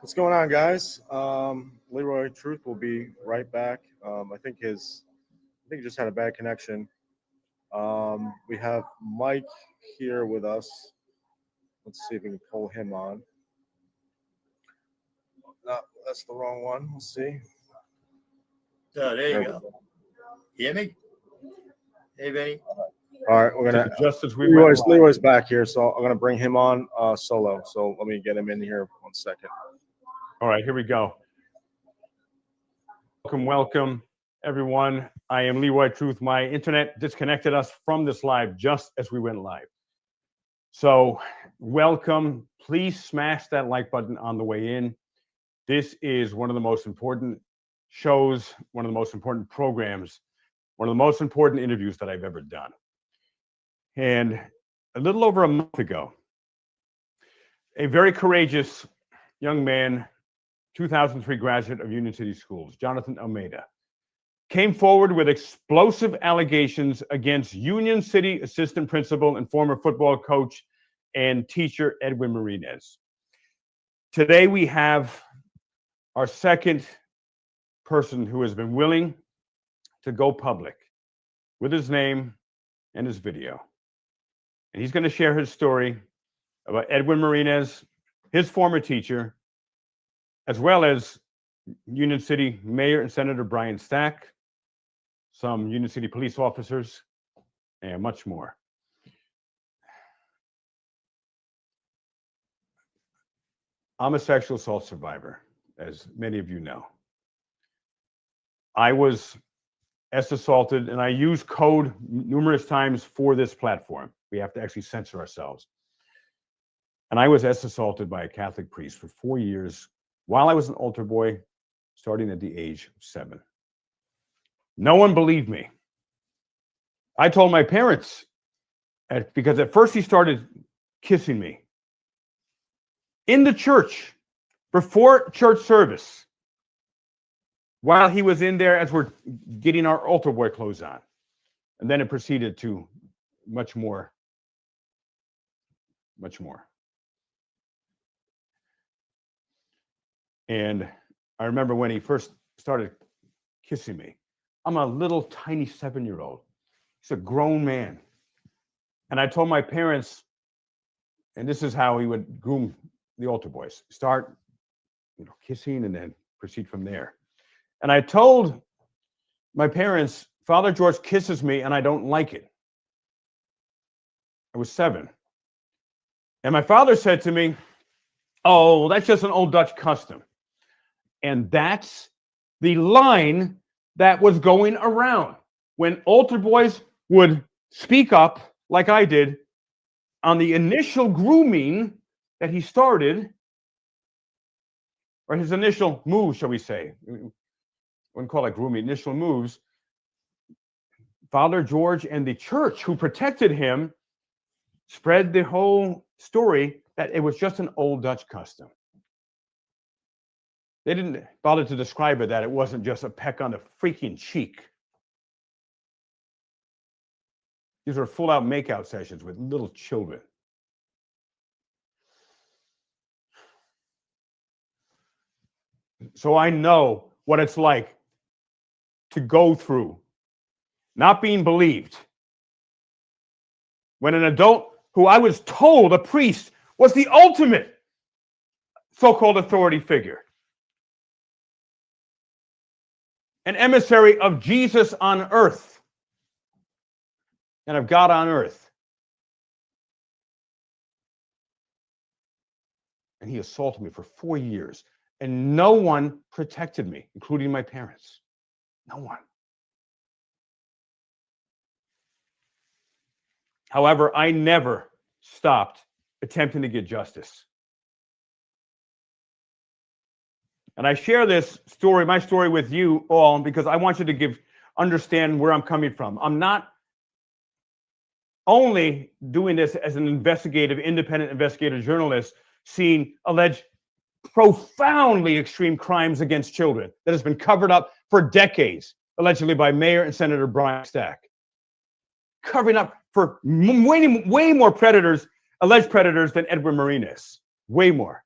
What's going on, guys? Leroy Truth will be right back. I think he just had a bad connection. We have Mike here with us. Let's see if we can pull him on. No, that's the wrong one. Let's see. Oh, there There you we go. You hear me? Hey, Benny. All right, we're gonna. Just as we Leroy's back here, so I'm gonna bring him on solo. So let me get him in here 1 second. All right, here we go. Welcome, everyone. I am Leroy Truth. My internet disconnected us from this live just as we went live. So welcome. Please smash that like button on the way in. This is one of the most important shows, one of the most important programs, one of the most important interviews that I've ever done. And a little over a month ago, a very courageous young man, 2003 graduate of Union City Schools, Jonathan Almeida, came forward with explosive allegations against Union City assistant principal and former football coach and teacher Edwin Marinez. Today we have our second person who has been willing to go public with his name and his video. And he's going to share his story about Edwin Marinez, his former teacher, as well as Union City Mayor and Senator Brian Stack, some Union City police officers, and much more. I'm a sexual assault survivor, as many of you know. I was assaulted, and I used code numerous times for this platform. We have to actually censor ourselves. And I was assaulted by a Catholic priest for 4 years while I was an altar boy, starting at the age of 7. No one believed me. I told my parents, because at first he started kissing me in the church before church service, while he was in there as we're getting our altar boy clothes on. And then it proceeded to much more. And I remember when he first started kissing me. I'm a little tiny 7-year-old. He's a grown man. And I told my parents, and this is how he would groom the altar boys. Start, kissing and then proceed from there. And I told my parents, Father George kisses me and I don't like it. I was 7. And my father said to me, "Oh, that's just an old Dutch custom." And that's the line that was going around when altar boys would speak up, like I did, on the initial grooming that he started, or his initial move, shall we say. I wouldn't call it grooming, initial moves. Father George and the church who protected him spread the whole story that it was just an old Dutch custom. They didn't bother to describe it that it wasn't just a peck on the freaking cheek. These were full-out makeout sessions with little children. So I know what it's like to go through not being believed when an adult who I was told, a priest, was the ultimate so-called authority figure, an emissary of Jesus on earth and of God on earth. And he assaulted me for 4 years, and no one protected me, including my parents. No one. However, I never stopped attempting to get justice. And I share this story, my story, with you all because I want you to understand where I'm coming from. I'm not only doing this as an independent investigative journalist, seeing alleged profoundly extreme crimes against children that has been covered up for decades, allegedly by Mayor and Senator Brian Stack. Covering up for way more predators, alleged predators, than Edwin Marinez. Way more.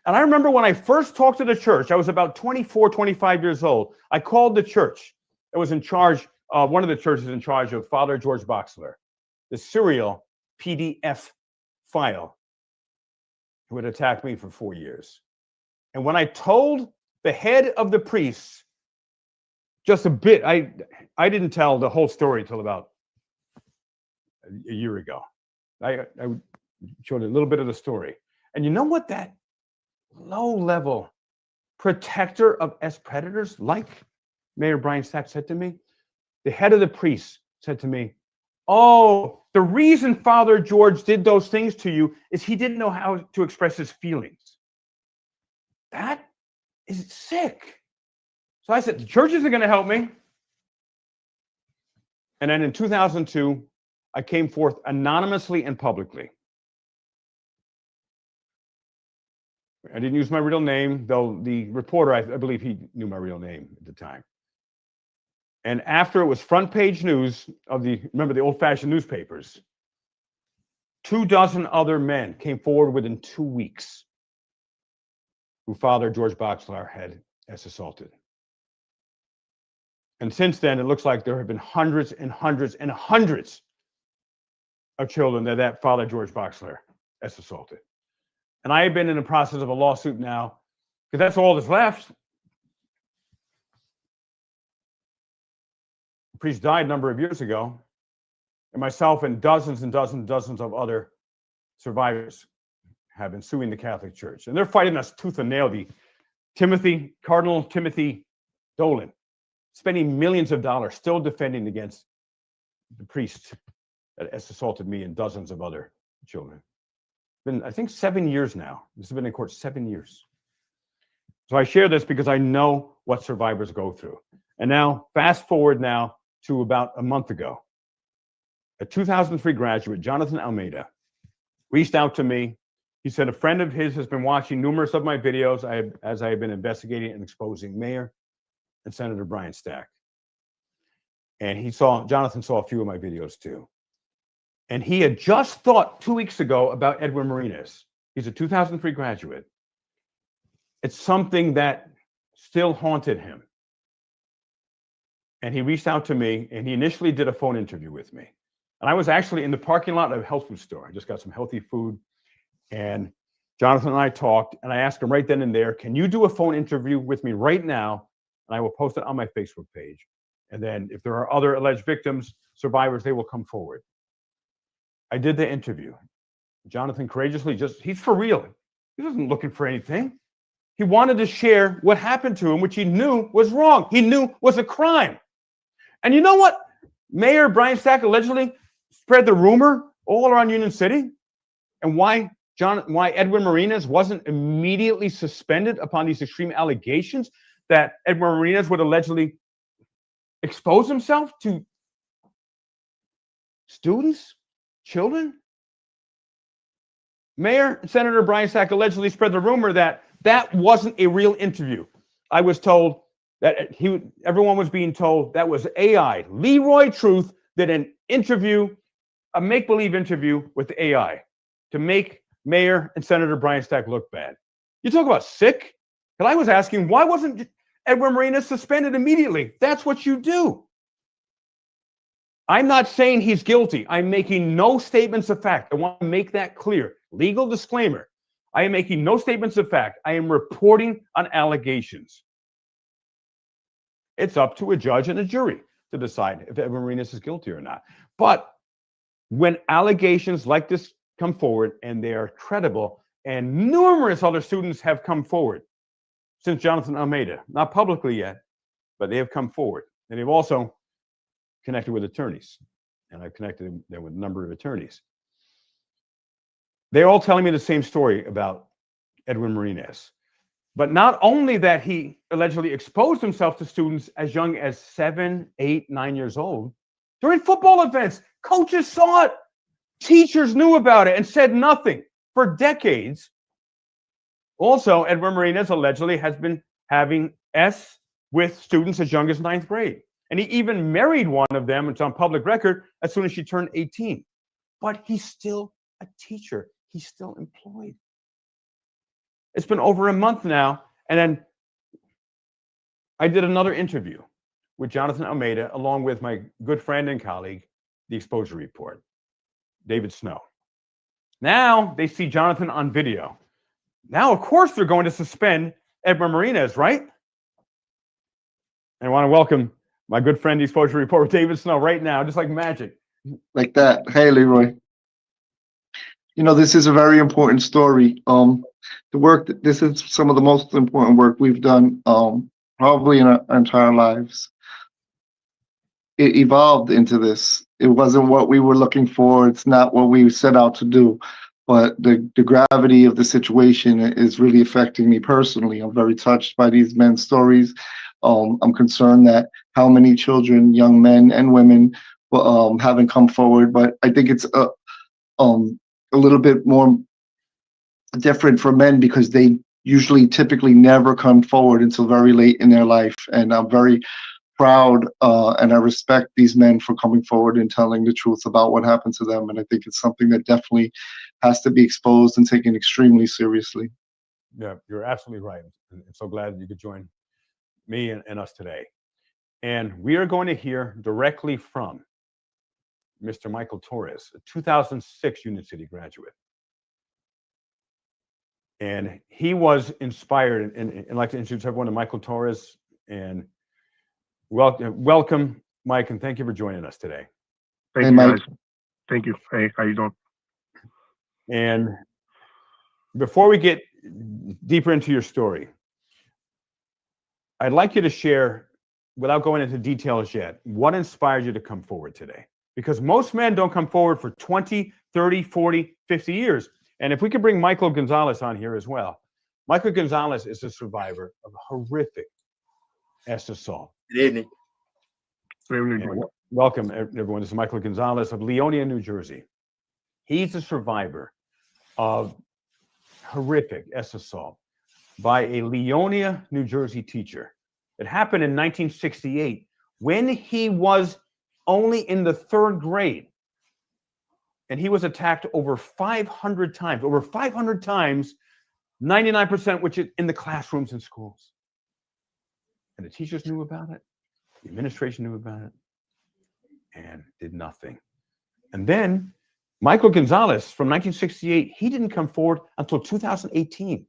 And I remember when I first talked to the church, I was about 24, 25 years old. I called the church that was in charge, one of the churches in charge of Father George Boxler, the serial PDF file who had attacked me for 4 years. And when I told the head of the priests just a bit, I didn't tell the whole story until about a year ago. I showed a little bit of the story. And you know what that low-level protector of ex-predators like Mayor Brian Stack said to me? The head of the priests said to me, oh, the reason Father George did those things to you is he didn't know how to express his feelings. That is sick. So I said, the church isn't going to help me. And then in 2002, I came forth anonymously and publicly. I didn't use my real name, though the reporter, I believe he knew my real name at the time. And after it was front page news of remember the old-fashioned newspapers, 24 other men came forward within 2 weeks who Father George Boxler had assaulted. And since then, it looks like there have been hundreds and hundreds and hundreds of children that Father George Boxler has assaulted. And I have been in the process of a lawsuit now, because that's all that's left. The priest died a number of years ago, and myself and dozens of other survivors have been suing the Catholic Church. And they're fighting us tooth and nail. Cardinal Timothy Dolan, spending millions of dollars still defending against the priest that has assaulted me and dozens of other children. Been, I think, 7 years now. This has been in court 7 years. So I share this because I know what survivors go through. And now, fast forward now to about a month ago. A 2003 graduate, Jonathan Almeida, reached out to me. He said a friend of his has been watching numerous of my videos as I have been investigating and exposing Mayor and Senator Brian Stack. And Jonathan saw a few of my videos too. And he had just thought 2 weeks ago about Edwin Marinas. He's a 2003 graduate. It's something that still haunted him. And he reached out to me, and he initially did a phone interview with me. And I was actually in the parking lot of a health food store. I just got some healthy food. And Jonathan and I talked, and I asked him right then and there, can you do a phone interview with me right now? And I will post it on my Facebook page. And then if there are other alleged victims, survivors, they will come forward. I did the interview. Jonathan courageously he's for real. He wasn't looking for anything. He wanted to share what happened to him, which he knew was wrong. He knew was a crime. And you know what? Mayor Brian Stack allegedly spread the rumor all around Union City, and why Edwin Marinas wasn't immediately suspended upon these extreme allegations that Edwin Marinas would allegedly expose himself to students, children. Mayor and Senator Brian Stack allegedly spread the rumor that wasn't a real interview. I was told that everyone was being told that was AI. Leroy Truth did an interview, a make-believe interview with AI to make Mayor and Senator Brian Stack look bad. You talk about sick? Because I was asking, why wasn't Edwin Marinas suspended immediately? That's what you do. I'm not saying he's guilty. I'm making no statements of fact. I want to make that clear. Legal disclaimer. I am making no statements of fact. I am reporting on allegations. It's up to a judge and a jury to decide if Edwin Marinas is guilty or not. But when allegations like this come forward and they are credible, and numerous other students have come forward since Jonathan Almeida, not publicly yet, but they have come forward. And they've also connected with attorneys, and I've connected them with a number of attorneys. They're all telling me the same story about Edwin Marinas. But not only that he allegedly exposed himself to students as young as 7, 8, 9 years old, during football events, coaches saw it, teachers knew about it and said nothing for decades. Also, Edwin Marinas allegedly has been having with students as young as 9th grade. And he even married one of them, it's on public record, as soon as she turned 18. But he's still a teacher. He's still employed. It's been over a month now. And then I did another interview with Jonathan Almeida, along with my good friend and colleague, the Exposure Report, David Snow. Now they see Jonathan on video. Now, of course, they're going to suspend Edwin Martinez, right? And I want to welcome my good friend, the Exposure Report, David Snow, right now, just like magic. Like that. Hey, Leroy. You know, this is a very important story. This is some of the most important work we've done, probably in our entire lives. It evolved into this. It wasn't what we were looking for. It's not what we set out to do. But the gravity of the situation is really affecting me personally. I'm very touched by these men's stories. I'm concerned that how many children, young men and women, haven't come forward. But I think it's a little bit more different for men because they typically never come forward until very late in their life. And I'm very proud and I respect these men for coming forward and telling the truth about what happened to them. And I think it's something that definitely has to be exposed and taken extremely seriously. Yeah, you're absolutely right. I'm so glad that you could join me and us today. And we are going to hear directly from Mr. Michael Torres, a 2006 Union City graduate. And he was inspired, and I'd like to introduce everyone to Michael Torres. And welcome, Mike, and thank you for joining us today. Thank Hey, you, Mike. guys. Thank you. Hey, how you doing? And before we get deeper into your story, I'd like you to share, without going into details yet, what inspired you to come forward today? Because most men don't come forward for 20, 30, 40, 50 years. And if we could bring Michael Gonzalez on here as well. Michael Gonzalez is a survivor of a horrific assault. Good evening. And welcome, everyone. This is Michael Gonzalez of Leonia, New Jersey. He's a survivor of horrific assault by a Leonia, New Jersey teacher. It happened in 1968 when he was only in the 3rd grade. And he was attacked over 500 times, 99%, which is in the classrooms and schools. And the teachers knew about it. The administration knew about it and did nothing. And then Michael Gonzalez from 1968, he didn't come forward until 2018.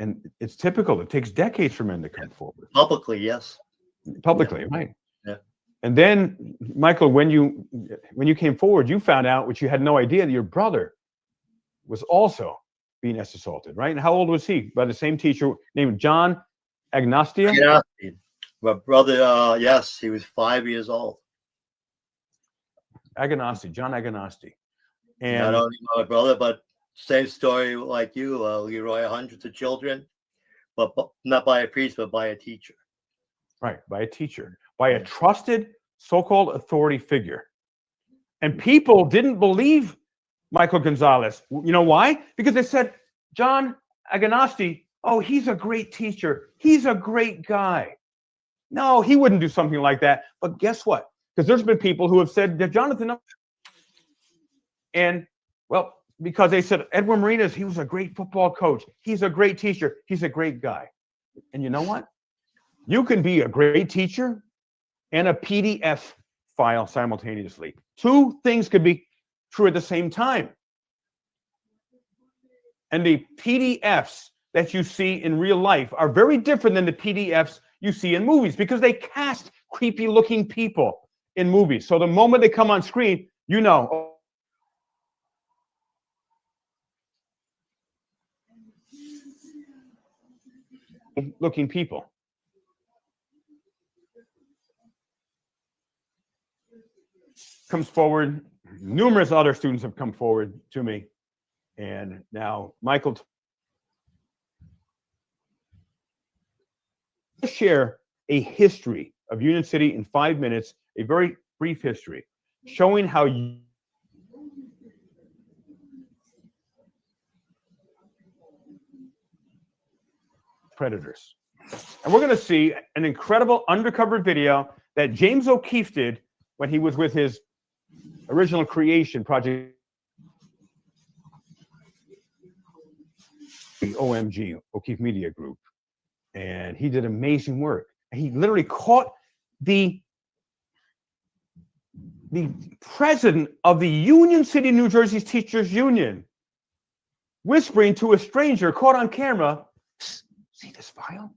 And it's typical. It takes decades for men to come forward. Publicly, yes. Publicly, Yeah. right? Yeah. And then, Michael, when you came forward, you found out, which you had no idea, that your brother was also being assaulted, right? And how old was he? By the same teacher named John Agnostia? Yeah. My brother, yes, he was 5 years old. Agnosti, John Agnosti. And Not only my brother, but same story like you, Leroy, hundreds of children, but not by a priest, but by a teacher. right, by a teacher, by a trusted so-called authority figure. And people didn't believe Michael Gonzalez. You know why? Because they said, John Agnosti, oh, he's a great teacher. He's a great guy. No, he wouldn't do something like that. But guess what? Because there's been people who have said that Jonathan, and well, because they said Edwin Martinez, he was a great football coach. He's a great teacher. He's a great guy. And you know what? You can be a great teacher and a PDF file simultaneously. Two things could be true at the same time. And the PDFs that you see in real life are very different than the PDFs you see in movies because they cast creepy looking people in movies. So the moment they come on screen, you know, looking people. Comes forward. Numerous other students have come forward to me. And now Michael, share a history of Union City in 5 minutes, a very brief history, showing how predators. And we're going to see an incredible undercover video that James O'Keefe did when he was with his original creation project. the OMG, O'Keefe Media Group, and he did amazing work. He literally caught the president of the Union City, New Jersey's Teachers Union whispering to a stranger caught on camera, see this file?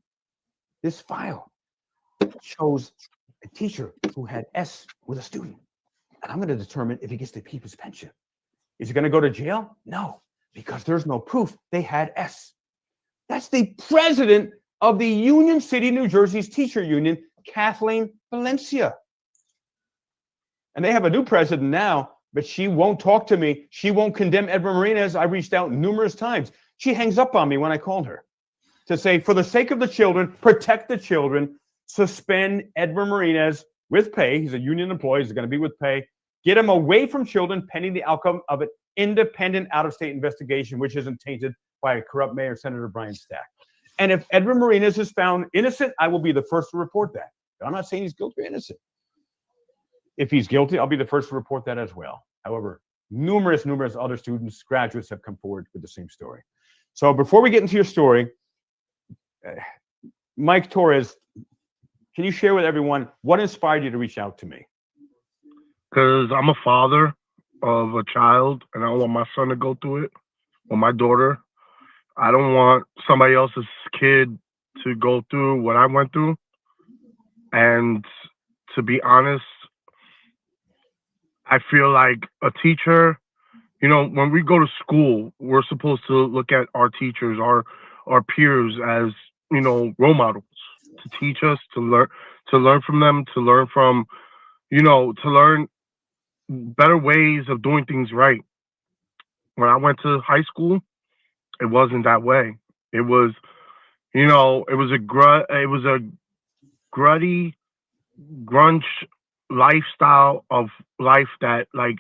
This file shows a teacher who had S with a student. And I'm going to determine if he gets to keep his pension. Is he going to go to jail? No, because there's no proof they had S. That's the president of the Union City, New Jersey's teacher union, Kathleen Valencia. And they have a new president now, but she won't talk to me. She won't condemn Edward Marinas. I reached out numerous times. She hangs up on me when I called her to say, for the sake of the children, protect the children, suspend Edward Marinas with pay. He's a union employee. He's going to be with pay. Get him away from children pending the outcome of an independent out-of-state investigation, which isn't tainted by a corrupt mayor, Senator Brian Stack. And if Edward Marinas is found innocent, I will be the first to report that. I'm not saying he's guilty or innocent. If he's guilty, I'll be the first to report that as well. However, numerous other students, graduates have come forward with the same story. So before we get into your story, Mike Torres, can you share with everyone what inspired you to reach out to me? Because I'm a father of a child, and I don't want my son to go through it, or my daughter. I don't want somebody else's kid to go through what I went through. And to be honest, I feel like a teacher, you know, when we go to school, we're supposed to look at our teachers, our peers as, you know, role models to teach us, to learn from them, to learn from, you know, to learn better ways of doing things right. When I went to high school, it wasn't that way. It was, you know, it was a gruddy, grunge lifestyle of life that like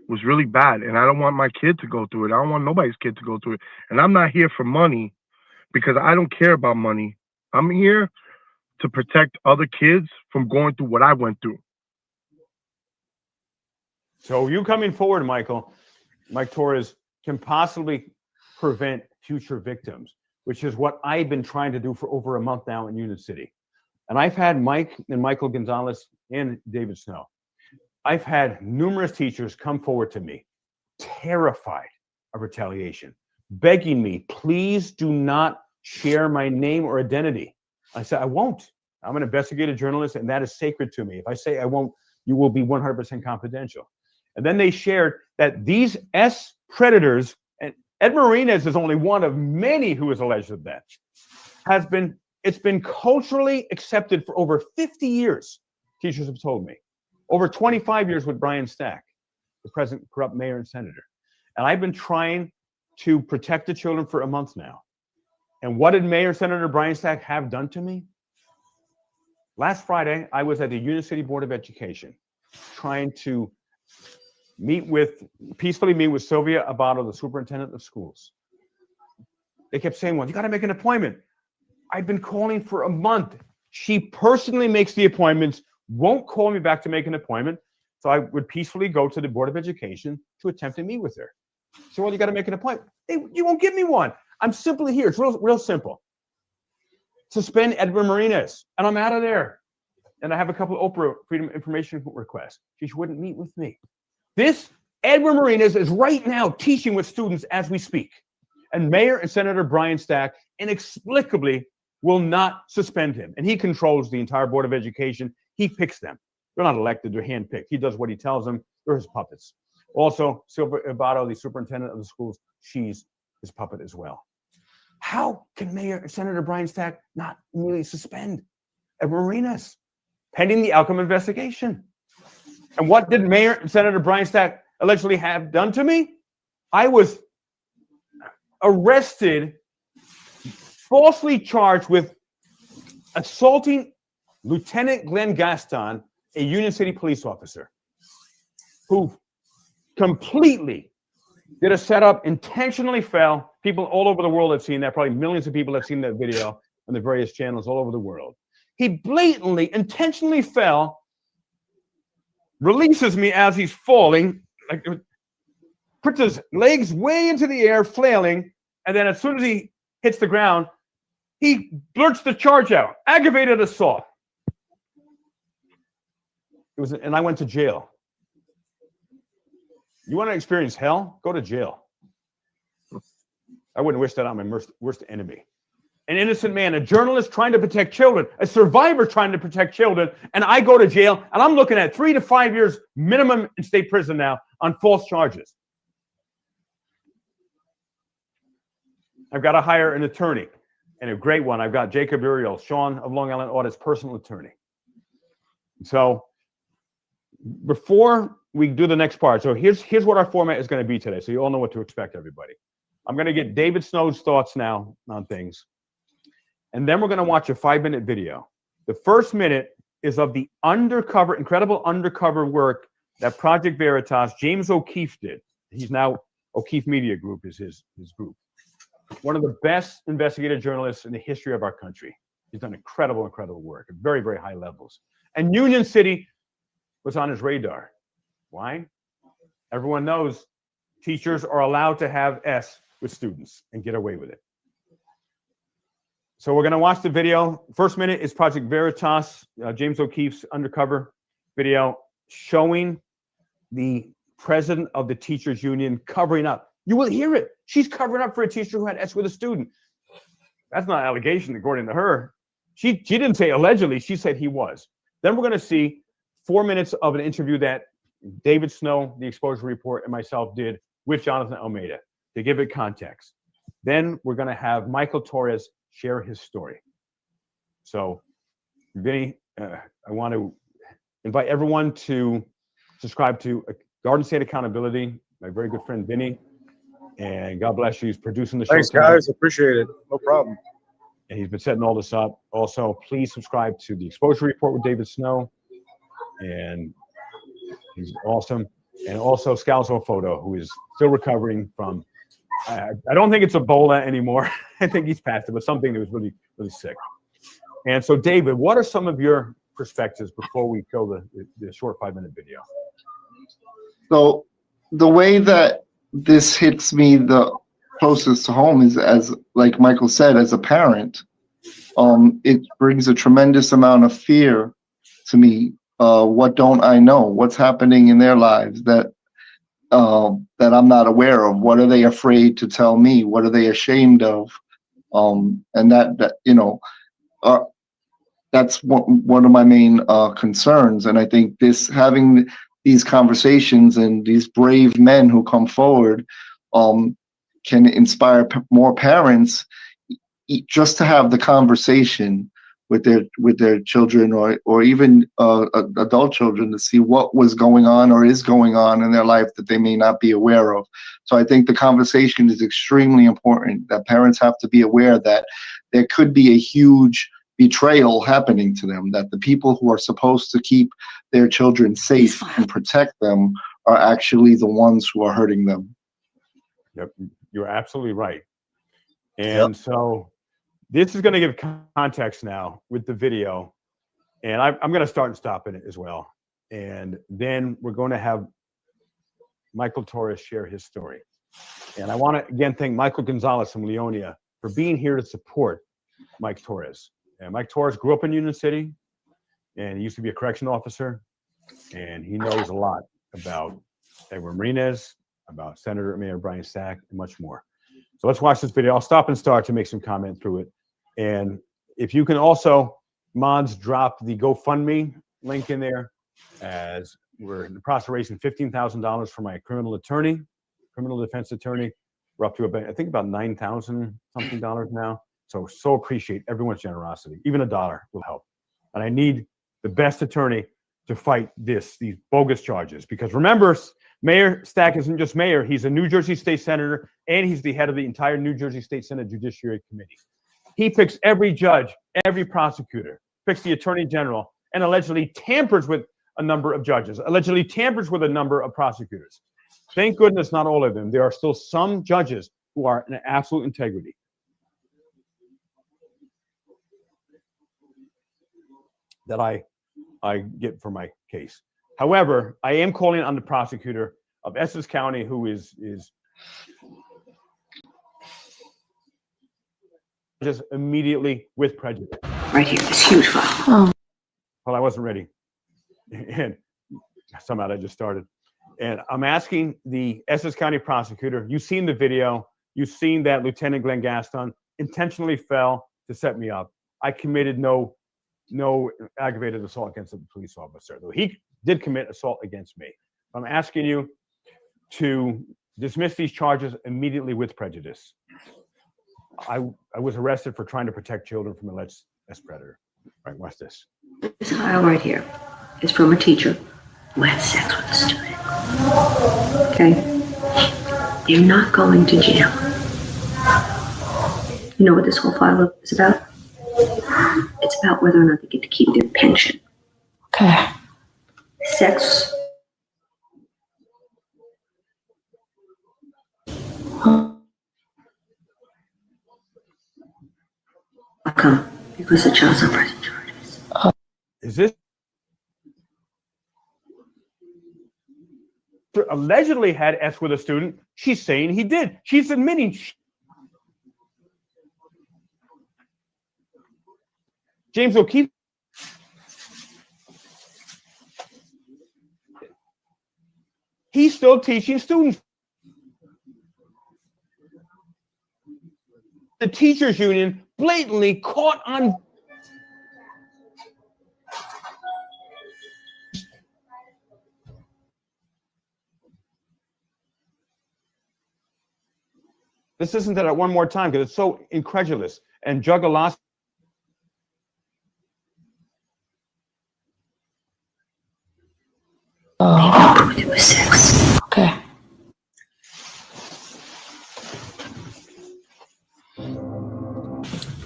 was really bad, and I don't want my kid to go through it. I don't want nobody's kid to go through it. And I'm not here for money, because I don't care about money. I'm here to protect other kids from going through what I went through. So you coming forward, Mike Torres, can possibly prevent future victims, which is what I've been trying to do for over a month now in Union City. And I've had Mike and Michael Gonzalez and David Snow. I've had numerous teachers come forward to me, terrified of retaliation, begging me, please do not share my name or identity. I said, I won't. I'm an investigative journalist, and that is sacred to me. If I say I won't, you will be 100% confidential. And then they shared that these S predators, and Ed Marinas is only one of many who is alleged of that, it's been culturally accepted for over 50 years, teachers have told me. Over 25 years with Brian Stack, the present corrupt mayor and senator. And I've been trying to protect the children for a month now. And what did Mayor Senator Brian Stack have done to me? Last Friday, I was at the Union City Board of Education trying to peacefully meet with Sylvia Abato, the superintendent of schools. They kept saying, well, you got to make an appointment. I've been calling for a month. She personally makes the appointments, won't call me back to make an appointment. So I would peacefully go to the Board of Education to attempt to meet with her. So, well, you got to make an appointment. Hey, you won't give me one. I'm simply here. It's real simple. Suspend Edward Marinas, and I'm out of there. And I have a couple of Oprah Freedom Information requests. She wouldn't meet with me. This Edward Marinas is right now teaching with students as we speak. And Mayor and Senator Brian Stack inexplicably will not suspend him. And he controls the entire Board of Education. He picks them. They're not elected, they're handpicked. He does what he tells them. They're his puppets. Also, Sylvia Abato, the superintendent of the schools, she's his puppet as well. How can Mayor and Senator Brian Stack not immediately suspend Edward Marinas pending the outcome investigation? And what did Mayor and Senator Brian Stack allegedly have done to me? I was arrested, falsely charged with assaulting Lieutenant Glenn Gaston, a Union City police officer, who completely did a setup, intentionally fell. People all over the world have seen that. Probably millions of people have seen that video on the various channels all over the world. He blatantly, intentionally fell, releases me as he's falling, like puts his legs way into the air, flailing, and then as soon as he hits the ground. He blurts the charge out, aggravated assault. And I went to jail. You want to experience hell? Go to jail. I wouldn't wish that on my worst enemy. An innocent man, a journalist trying to protect children, a survivor trying to protect children, and I go to jail, and I'm looking at 3 to 5 years minimum in state prison now on false charges. I've got to hire an attorney, and a great one. I've got Jacob Uriel, Sean of Long Island Audit's personal attorney. So before we do the next part, so here's what our format is going to be today, so you all know what to expect, everybody. I'm going to get David Snow's thoughts now on things, and then we're going to watch a 5-minute video. The first minute is of the incredible undercover work that Project Veritas, James O'Keefe did. He's now, O'Keefe Media Group is his group. One of the best investigative journalists in the history of our country. He's done incredible work at very, very high levels. And Union City was on his radar. Why? Everyone knows teachers are allowed to have S with students and get away with it. So we're going to watch the video. First minute is Project Veritas, James O'Keefe's undercover video showing the president of the teachers union covering up. You will hear it. She's covering up for a teacher who had S with a student. That's not an allegation, according to her. She didn't say allegedly. She said he was. Then we're going to see 4 minutes of an interview that David Snow, the Exposure Report, and myself did with Jonathan Almeida to give it context. Then we're going to have Michael Torres share his story. So, Vinny, I want to invite everyone to subscribe to Garden State Accountability, my very good friend Vinny. And God bless you. He's producing the show. Thanks, tonight. guys. Appreciate it. No problem. And he's been setting all this up. Also, please subscribe to the Exposure Report with David Snow. And he's awesome. And also Scalzo Photo, who is still recovering from, I don't think it's Ebola anymore. I think he's past it, but something that was really, really sick. And so, David, what are some of your perspectives before we go the short 5-minute video? So the way that this hits me the closest to home is, as like Michael said, as a parent, it brings a tremendous amount of fear to me. What don't I know? What's happening in their lives that I'm not aware of? What are they afraid to tell me? What are they ashamed of? And that you know, that's one of my main concerns. And I think having these conversations and these brave men who come forward can inspire more parents just to have the conversation with their children or even adult children to see what was going on or is going on in their life that they may not be aware of. So I think the conversation is extremely important, that parents have to be aware that there could be a huge betrayal happening to them, that the people who are supposed to keep their children safe and protect them are actually the ones who are hurting them. Yep, you're absolutely right. And so this is going to give context now with the video, and I'm going to start and stop in it as well. And then we're going to have Michael Torres share his story. And I want to again thank Michael Gonzalez from Leonia for being here to support Mike Torres. And Mike Torres grew up in Union City, and he used to be a correction officer, and he knows a lot about Edward Marinez, about Senator Mayor Brian Stack, and much more. So let's watch this video. I'll stop and start to make some comment through it. And if you can also, mods, drop the GoFundMe link in there, as we're in the process of raising $15,000 for my criminal defense attorney. We're up to about, I think about $9,000 something now. So appreciate everyone's generosity. Even $1 will help. And I need the best attorney to fight these bogus charges. Because remember, Mayor Stack isn't just mayor. He's a New Jersey State Senator, and he's the head of the entire New Jersey State Senate Judiciary Committee. He picks every judge, every prosecutor, picks the attorney general, and allegedly tampers with a number of judges, allegedly tampers with a number of prosecutors. Thank goodness not all of them. There are still some judges who are in absolute integrity. That I get for my case. However, I am calling on the prosecutor of Essex County, who is just immediately with prejudice. Right here, this huge file. Well, I wasn't ready. And somehow that just started. And I'm asking the Essex County prosecutor, you've seen the video, you've seen that Lieutenant Glenn Gaston intentionally fell to set me up. I committed no aggravated assault against the police officer, though he did commit assault against me. I'm asking you to dismiss these charges immediately with prejudice. I was arrested for trying to protect children from alleged predator. Right, watch this. This file right here is from a teacher who had sex with a student. Okay? You're not going to jail. You know what this whole file is about? It's about whether or not they get to keep their pension. Okay. Sex. How come? Because the child suppression charges. Is this allegedly had S with a student? She's saying he did. She's admitting. James O'Keefe. He's still teaching students. The teachers union blatantly caught on. This isn't that one more time because it's so incredulous and juggalos. It was sex. Okay.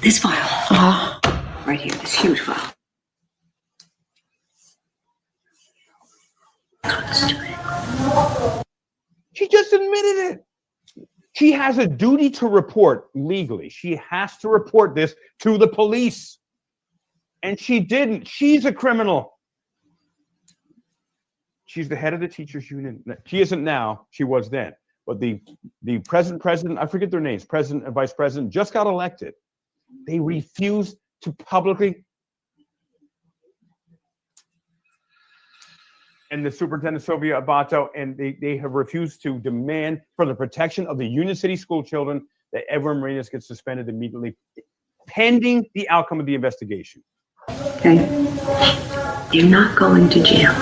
This file. Right here, this huge file. She just admitted it. She has a duty to report legally. She has to report this to the police. And she didn't. She's a criminal. She's the head of the teachers union. She isn't now. She was then. But the present president, I forget their names, president and vice president, just got elected. They refused to publicly. And the superintendent, Sylvia Abato, and they have refused to demand for the protection of the Union City school children that Edward Marinas gets suspended immediately, pending the outcome of the investigation. Okay? You're not going to jail.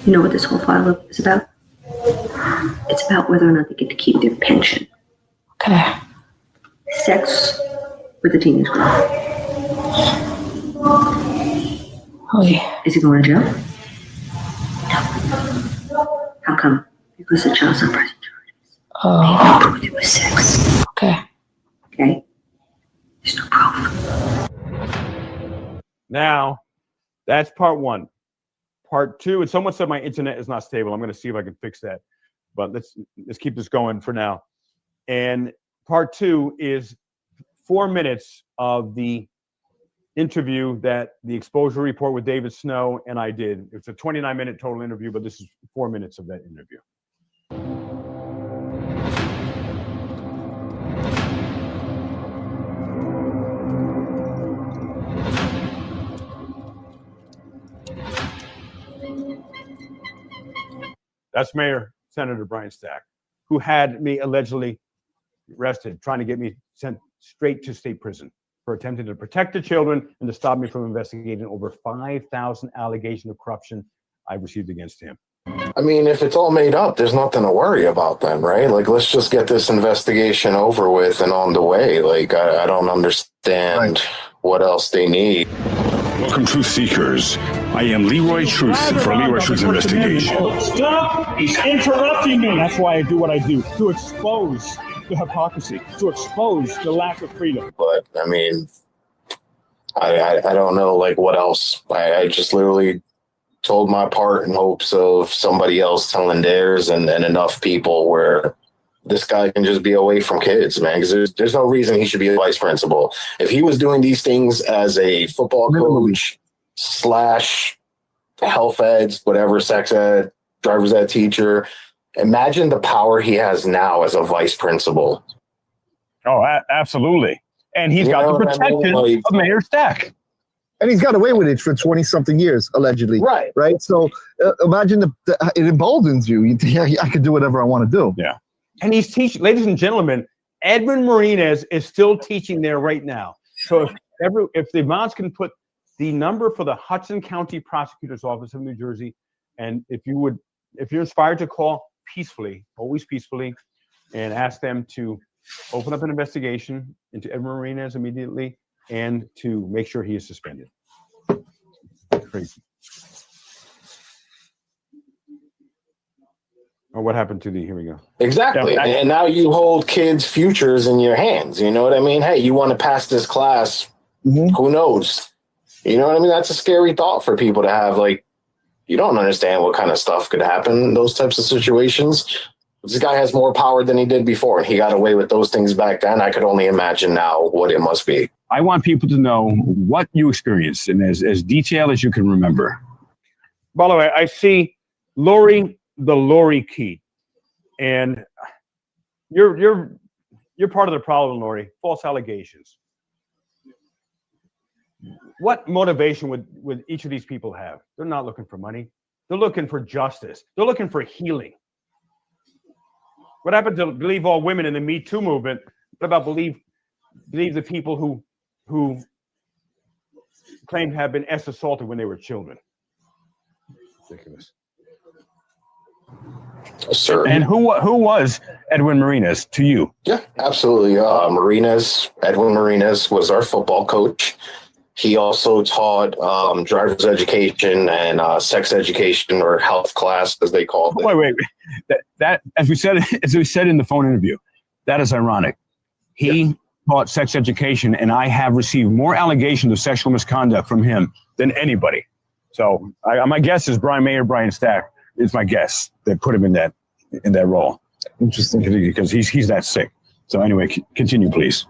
You know what this whole file is about? It's about whether or not they get to keep their pension. Okay. Sex with a teenage girl. Oh, yeah. Is he going to jail? No. How come? Because the child suppression charges. It was sex. Okay. Okay? There's no proof. Now, that's part one. Part two, and someone said my internet is not stable. I'm going to see if I can fix that. But let's keep this going for now. And part two is 4 minutes of the interview that the exposure report with David Snow and I did. It's a 29-minute total interview, but this is 4 minutes of that interview. That's Mayor Senator Brian Stack, who had me allegedly arrested, trying to get me sent straight to state prison for attempting to protect the children and to stop me from investigating over 5,000 allegations of corruption I received against him. I mean, if it's all made up, there's nothing to worry about then, right? Like, let's just get this investigation over with and on the way. Like, I don't understand what else they need. Welcome, Truth Seekers. I am Leroy Truth for Leroy Truth Investigation. Stop! He's interrupting me! That's why I do what I do, to expose the hypocrisy, to expose the lack of freedom. But, I mean, I don't know, like, what else. I just literally told my part in hopes of somebody else telling theirs and enough people where this guy can just be away from kids, man, because there's no reason he should be a vice principal. If he was doing these things as a football coach / health eds, whatever, sex ed, driver's ed teacher, imagine the power he has now as a vice principal. Oh, absolutely. And he's You got know the what I mean? protection Like- of Mayor Stack. And he's got away with it for 20 something years, allegedly. Right. Right. So imagine it emboldens you. You think, I can do whatever I want to do. Yeah. And he's teaching, ladies and gentlemen, Edwin Martinez is still teaching there right now. So if the amounts can put the number for the Hudson County Prosecutor's Office of New Jersey, and if you're inspired to call peacefully, always peacefully, and ask them to open up an investigation into Edwin Martinez immediately and to make sure he is suspended. Crazy. Oh, what happened to the? Here we go. Exactly. Yeah, And now you hold kids' futures in your hands. You know what I mean? Hey, you want to pass this class? Who knows? You know what I mean? That's a scary thought for people to have. Like, you don't understand what kind of stuff could happen in those types of situations. This guy has more power than he did before, and he got away with those things back then. I could only imagine now what it must be. I want people to know what you experienced and as detailed as you can remember. By the way, I see Lori Key, and you're part of the problem, Lori. False allegations. What motivation would each of these people have? They're not looking for money. They're looking for justice. They're looking for healing. What happened to believe all women in the Me Too movement? What about believe the people who claim to have been assaulted when they were children? Ridiculous. Sir. And who was Edwin Martinez to you? Yeah, absolutely. Edwin Martinez was our football coach. He also taught driver's education and sex education, or health class, as they call it. Wait. That as we said in the phone interview, that is ironic. He taught sex education, and I have received more allegations of sexual misconduct from him than anybody. So my guess is Brian Stack is my guess that put him in that role. Interesting, because he's that sick. So anyway, continue, please.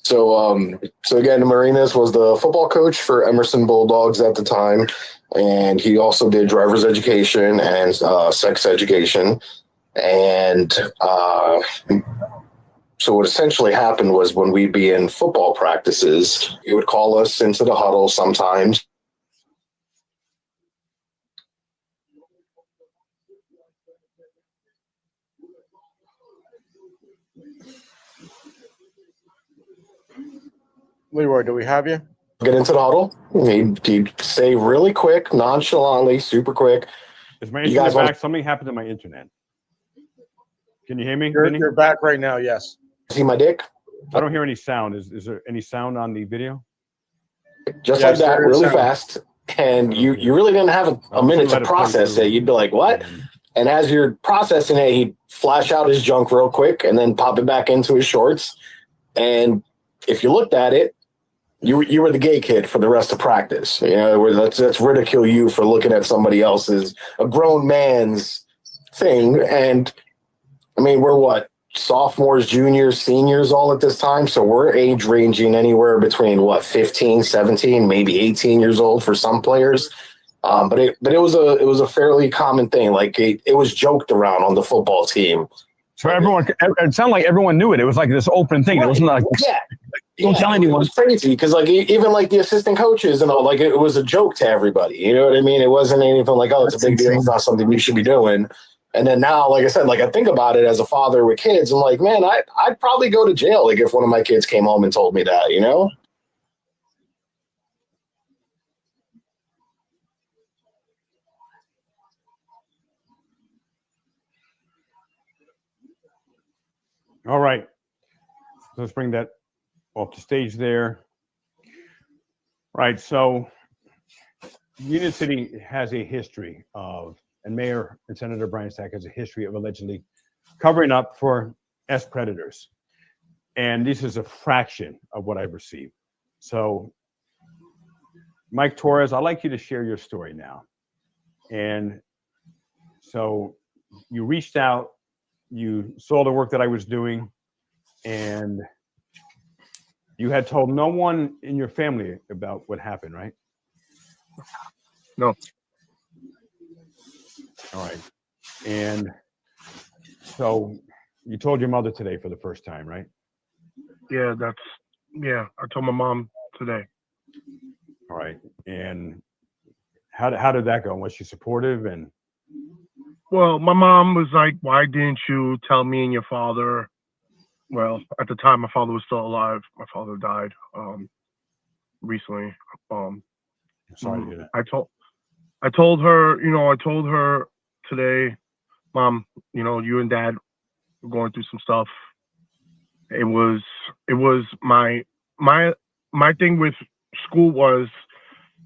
So again, Martinez was the football coach for Emerson Bulldogs at the time, and he also did driver's education and sex education. And so what essentially happened was, when we'd be in football practices, he would call us into the huddle sometimes. Leroy, do we have you? Get into the huddle. He'd say really quick, nonchalantly, super quick. Is my internet back? Something happened to my internet. Can you hear me? You're back right now, yes. See my dick? I don't hear any sound. Is there any sound on the video? Just like that, really fast. And you really didn't have a minute to process it. You'd be like, what? And as you're processing it, he'd flash out his junk real quick and then pop it back into his shorts. And if you looked at it, you were the gay kid for the rest of practice. You know, let's ridicule you for looking at somebody else's, a grown man's thing. And I mean, we're what? Sophomores, juniors, seniors all at this time. So we're age ranging anywhere between 15, 17, maybe 18 years old for some players. But it was a fairly common thing. Like it was joked around on the football team. So it sounded like everyone knew it. It was like this open thing. Right. It wasn't like, don't tell anyone. It was crazy because even like the assistant coaches and all, like it was a joke to everybody. You know what I mean? It wasn't anything like, oh, it's a big deal. It's not something you should be doing. And then now, like I said, like I think about it as a father with kids. I'm like, man, I'd probably go to jail. Like if one of my kids came home and told me that, you know? All right. Let's bring that off the stage there. Right. So Union City has a history of, and Mayor and Senator Brian Stack has a history of allegedly covering up for predators. And this is a fraction of what I've received. So Mike Torres, I'd like you to share your story now. And so you reached out, you saw the work that I was doing, and you had told no one in your family about what happened, right? No. All right. And so you told your mother today for the first time, right? Yeah, I told my mom today. All right. And how did that go? Was she supportive? And Well, my mom was like, "Why didn't you tell me and your father?" Well, at the time, my father was still alive. My father died recently. I'm sorry to hear that. I told her today, Mom, you and Dad were going through some stuff. It was my thing with school was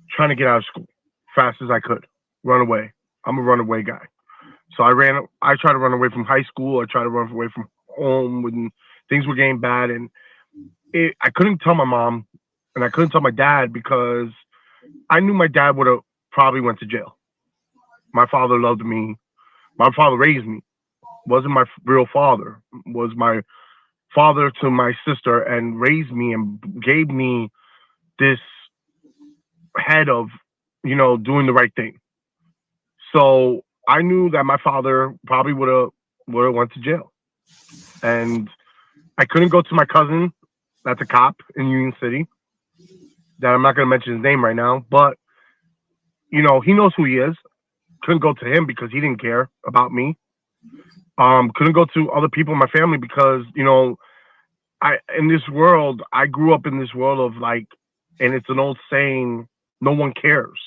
trying to get out of school fast as I could, run away. I'm a runaway guy. So I tried to run away from high school. I tried to run away from home when things were getting bad. And I couldn't tell my mom and I couldn't tell my dad because I knew my dad would have probably went to jail. My father loved me. My father raised me. Wasn't my real father. Was my father to my sister and raised me and gave me this head of, doing the right thing. So I knew that my father probably would have went to jail. And I couldn't go to my cousin that's a cop in Union City that I'm not going to mention his name right now, but he knows who he is. Couldn't go to him because he didn't care about me. Couldn't go to other people in my family because, I grew up in this world of like, and it's an old saying, no one cares.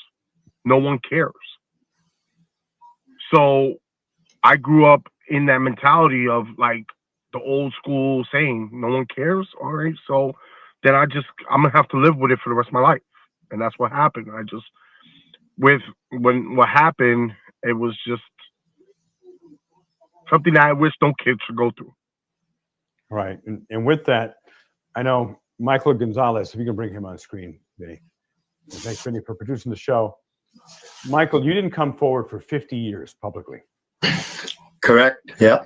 No one cares. So I grew up in that mentality of like the old school saying, no one cares. All right. So then I'm going to have to live with it for the rest of my life. And that's what happened. What happened, it was just something that I wish no kids should go through. Right. And with that, I know Michael Gonzalez, if you can bring him on screen, Vinny. And thanks, Vinny, for producing the show. Michael, you didn't come forward for 50 years publicly. Correct. Yeah.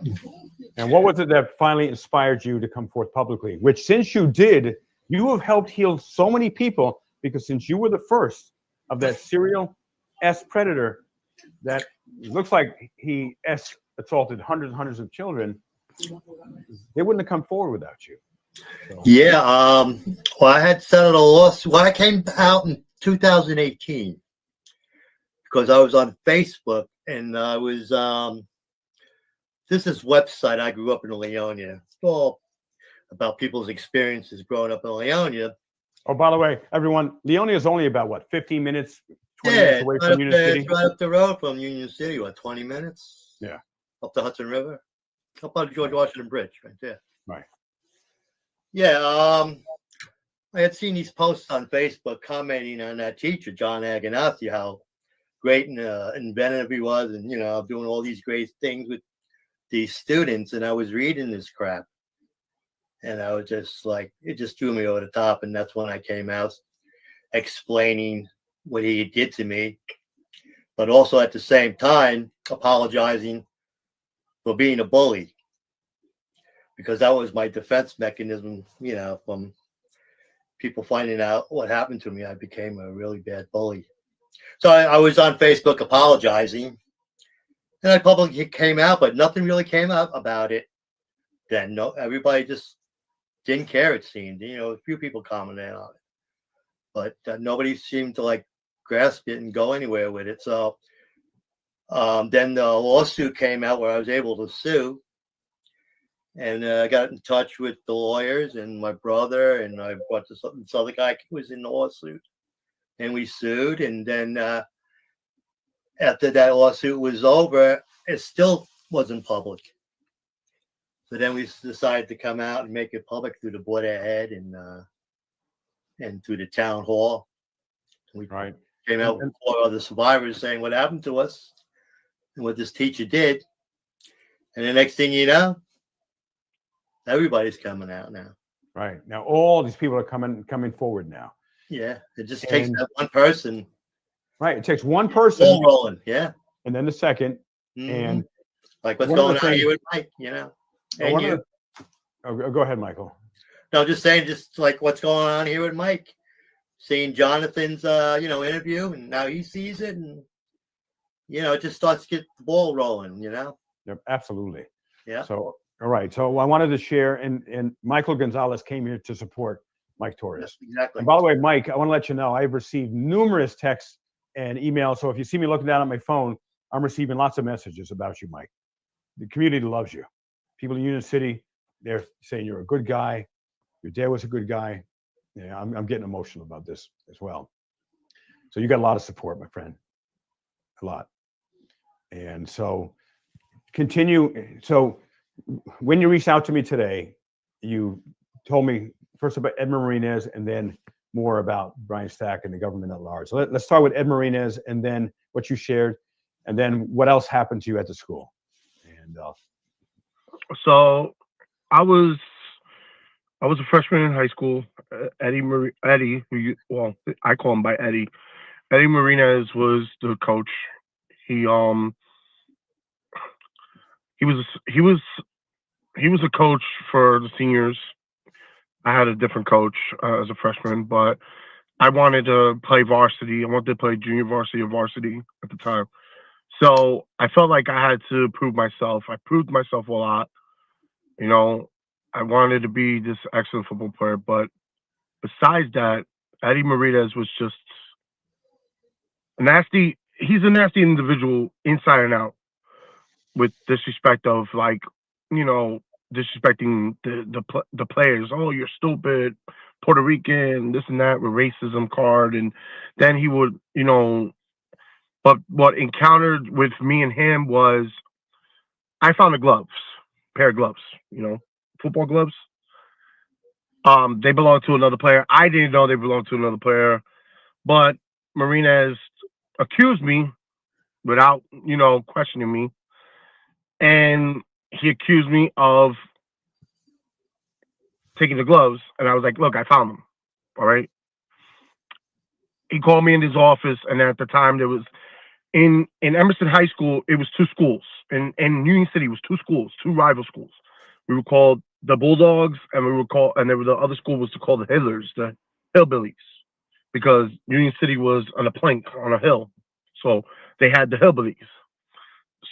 And what was it that finally inspired you to come forth publicly? Which, since you did, you have helped heal so many people, because since you were the first of that serial predator that looks like he assaulted hundreds and hundreds of children, they wouldn't have come forward without you. So. Yeah. Well, I had settled a lawsuit. Well, I came out in 2018 because I was on Facebook and I was this is website. I grew up in Leonia. It's all about people's experiences growing up in Leonia. Oh, by the way, everyone, Leonia is only about what, 15 minutes, 20 minutes away from Union City? It's right up the road from Union City. What, 20 minutes? Yeah. Up the Hudson River, up on George Washington Bridge, right there. Right. Yeah. I had seen these posts on Facebook commenting on that teacher, John Agonati, how great and inventive he was, and doing all these great things with these students. And I was reading this crap, and I was just like, it just threw me over the top. And that's when I came out explaining what he did to me, but also at the same time apologizing for being a bully, because that was my defense mechanism. From people finding out what happened to me, I became a really bad bully. So I was on Facebook apologizing, and I publicly came out, but nothing really came out about it. Then everybody just didn't care. It seemed, a few people commented on it, but nobody seemed to like grasp it and go anywhere with it. So then the lawsuit came out where I was able to sue, and I got in touch with the lawyers and my brother, and I brought this other guy who was in the lawsuit, and we sued. And then after that lawsuit was over, it still wasn't public. So then we decided to come out and make it public through the Board of Ed and through the town hall. We came out with 4 other survivors saying what happened to us and what this teacher did. And the next thing you know, everybody's coming out now. Right. Now all these people are coming forward now. Yeah. It just takes that one person. Right. It takes one person. Ball rolling. Yeah. And then the second. Mm-hmm. And like what's going on here with Mike, And go ahead, Michael. No, just saying, just like what's going on here with Mike. Seeing Jonathan's interview, and now he sees it, and it just starts to get the ball rolling, Yep, absolutely. Yeah. So All right. So I wanted to share, and Michael Gonzalez came here to support Mike Torres. Yes, exactly. And by the way, Mike, I want to let you know I've received numerous texts and emails. So if you see me looking down at my phone, I'm receiving lots of messages about you, Mike. The community loves you. People in Union City, they're saying you're a good guy. Your dad was a good guy. Yeah, I'm getting emotional about this as well. So you got a lot of support, my friend. A lot. And so continue. So when you reached out to me today, you told me first about Ed Marinez and then more about Brian Stack and the government at large. So let's start with Ed Marinez and then what you shared, and then what else happened to you at the school. And So I was a freshman in high school. Eddie, well, I call him by Eddie. Eddie Marinez was the coach. He was a coach for the seniors. I had a different coach as a freshman, but I wanted to play varsity. I wanted to play junior varsity or varsity at the time. So I felt like I had to prove myself. I proved myself a lot. You know, I wanted to be this excellent football player, but besides that, Eddie Marinez was just nasty. He's a nasty individual inside and out, with disrespect of, like, you know, disrespecting the players. Oh, you're stupid, Puerto Rican, this and that, with racism card. And then he would, you know, but what encountered with me and him was I found a pair of gloves, you know, football gloves. They belonged to another player. I didn't know they belonged to another player, but Marinez accused me without, you know, questioning me. And he accused me of taking the gloves. And I was like, look, I found them. All right. He called me in his office. And at the time, there was in Emerson High School, it was two schools. In Union City, it was two schools, two rival schools. We were called the Bulldogs, and the other school was called the Hiddlers, the Hillbillies, because Union City was on a plank on a hill. So they had the Hillbillies.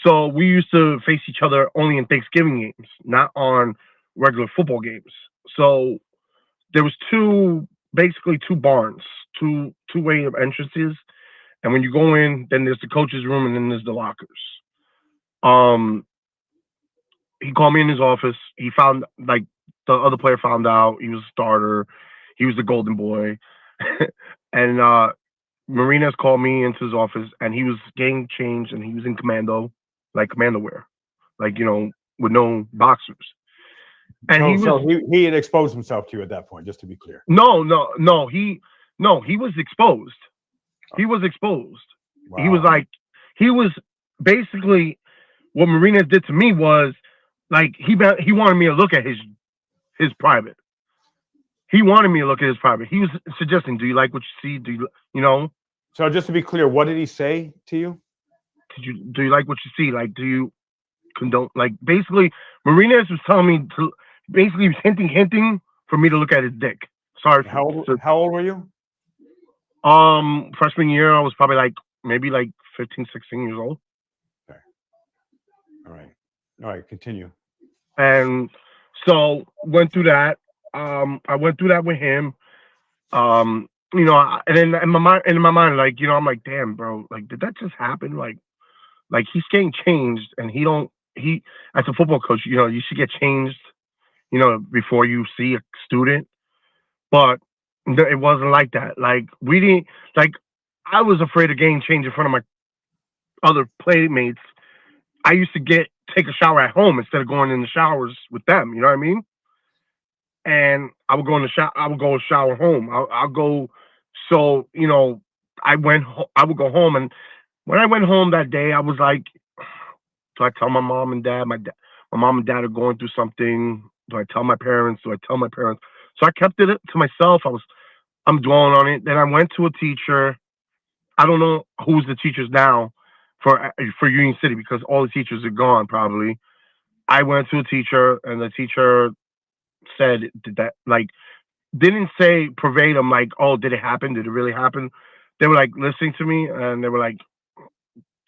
So we used to face each other only in Thanksgiving games, not on regular football games. So there was basically two barns, two-way entrances. And when you go in, then there's the coach's room and then there's the lockers. He called me in his office. He found, like, the other player found out he was a starter. He was the golden boy. And Marinez called me into his office, and he was getting changed, and he was in commando wear, like, you know, with no boxers. And so he had exposed himself to you at that point, just to be clear. No, he was exposed. He was exposed. Wow. He was basically, what Marinez did to me was, like, he wanted me to look at his private. He wanted me to look at his private. He was suggesting, do you like what you see? Do you know? So just to be clear, what did he say to you? Do you like what you see? Like, do you condone? Like, basically, Marinez was telling me to. Basically, he was hinting for me to look at his dick. Sorry. How old were you? Freshman year, I was probably maybe 15, 16 years old. Okay. All right. Continue. And so went through that. I went through that with him. You know, and then in my mind, like, you know, I'm like, damn, bro, like, did that just happen? Like he's getting changed, and he as a football coach, you know, you should get changed, you know, before you see a student. But it wasn't like that. Like, we didn't, like, I was afraid of getting changed in front of my other playmates. I used to take a shower at home instead of going in the showers with them. You know what I mean? And I would go in the shower. I would go shower home. I'll go. So, you know, I would go home, and when I went home that day, I was like, do I tell my mom and dad? My mom and dad are going through something. Do I tell my parents? Do I tell my parents? So I kept it to myself. I'm dwelling on it. Then I went to a teacher. I don't know who's the teachers now for Union City, because all the teachers are gone probably. I went to a teacher, and the teacher said that, like, didn't say verbatim, like, oh, did it happen? Did it really happen? They were, like, listening to me, and they were like,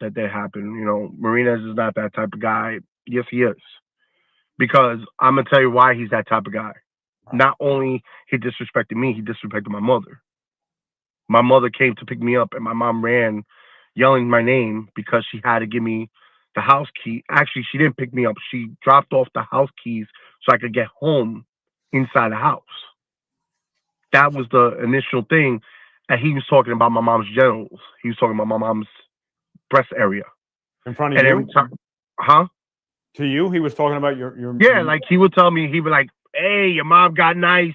that happened. You know, Marinez is not that type of guy. Yes, he is. because I'm gonna tell you why he's that type of guy. Not only he disrespected me, he disrespected my mother. My mother came to pick me up, and my mom ran, yelling my name because she had to give me the house key. Actually, she didn't pick me up. She dropped off the house keys so I could get home inside the house. That was the initial thing. And he was talking about my mom's genitals. He was talking about my mom's breast area. In front of And you? every time, huh? To you? He was talking about your Yeah, like he would tell me, he'd be like, hey, your mom got nice,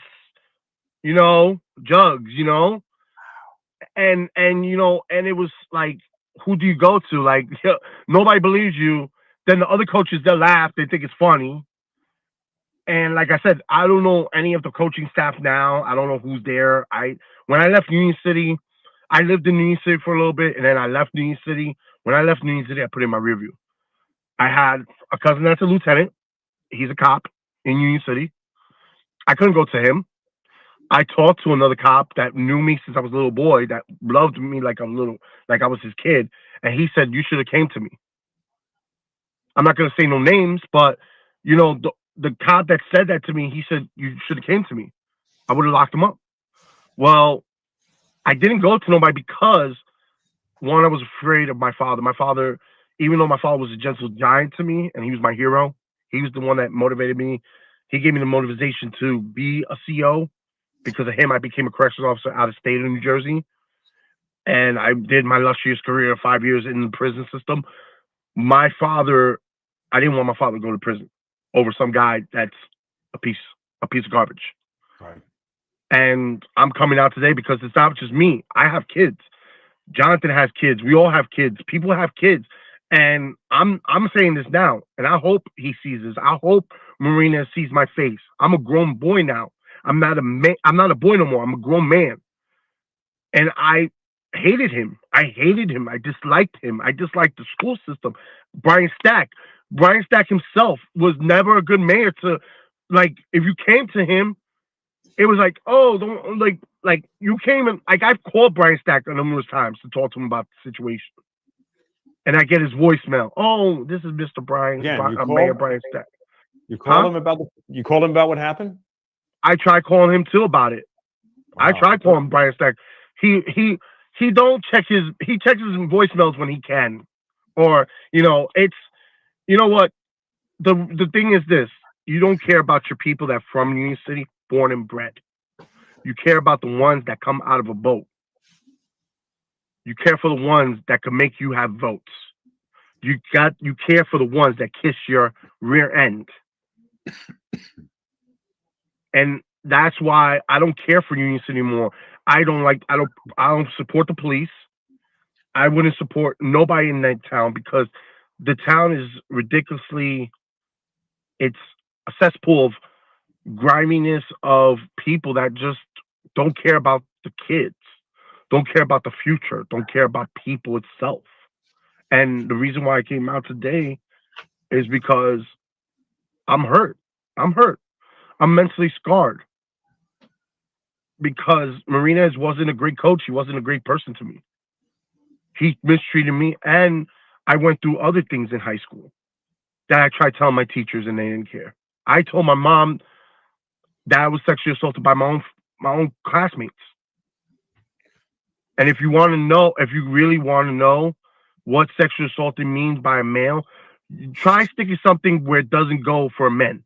jugs, and and it was like, who do you go to? Like, nobody believes you. Then the other coaches, they laugh, they think it's funny. And like I said, I don't know any of the coaching staff now. I don't know who's there. When I left Union City, I lived in Union City for a little bit, and then I left Union City. When I left Union City, I put in my review. I had a cousin that's a lieutenant. He's a cop in Union City. I couldn't go to him. I talked to another cop that knew me since I was a little boy, that loved me like I was his kid, and he said, you should have came to me. I'm not gonna say no names, but the cop that said that to me, he said, you should have came to me. I would have locked him up. Well, I didn't go to nobody because, one, I was afraid of my father. My father, even though my father was a gentle giant to me and he was my hero, he was the one that motivated me. He gave me the motivation to be a CO. Because of him, I became a corrections officer out of state of New Jersey. And I did my illustrious career of 5 years in the prison system. My father, I didn't want my father to go to prison over some guy that's a piece of garbage. Right. And I'm coming out today because it's not just me. I have kids. Jonathan has kids. We all have kids. People have kids. And I'm saying this now, and I hope he sees this. I hope Marina sees my face. I'm a grown boy now. I'm not a boy no more. I'm a grown man. And I hated him. I disliked him. I disliked the school system. Brian Stack himself was never a good mayor to, like, if you came to him, it was like, oh, don't, like you came and, like, I've called Brian Stack numerous times to talk to him about the situation. And I get his voicemail. Oh, this is Mr. Brian, Mayor Brian Stack. You called him about what happened? I tried calling him too about it. Wow. I tried calling Brian Stack. He checks his voicemails when he can. Or, it's, what? The thing is this. You don't care about your people that from Union City, born and bred. You care about the ones that come out of a boat. You care for the ones that can make you have votes. You care for the ones that kiss your rear end. And that's why I don't care for Union City anymore. I don't support the police. I wouldn't support nobody in that town because the town is ridiculously, it's a cesspool of griminess of people that just don't care about the kids, don't care about the future, don't care about people itself. And the reason why I came out today is because I'm hurt. I'm mentally scarred because Marinez wasn't a great coach. He wasn't a great person to me. He mistreated me, and I went through other things in high school that I tried telling my teachers, and they didn't care. I told my mom that I was sexually assaulted by my own classmates. And if you really want to know what sexual assaulting means by a male, try sticking something where it doesn't go for men.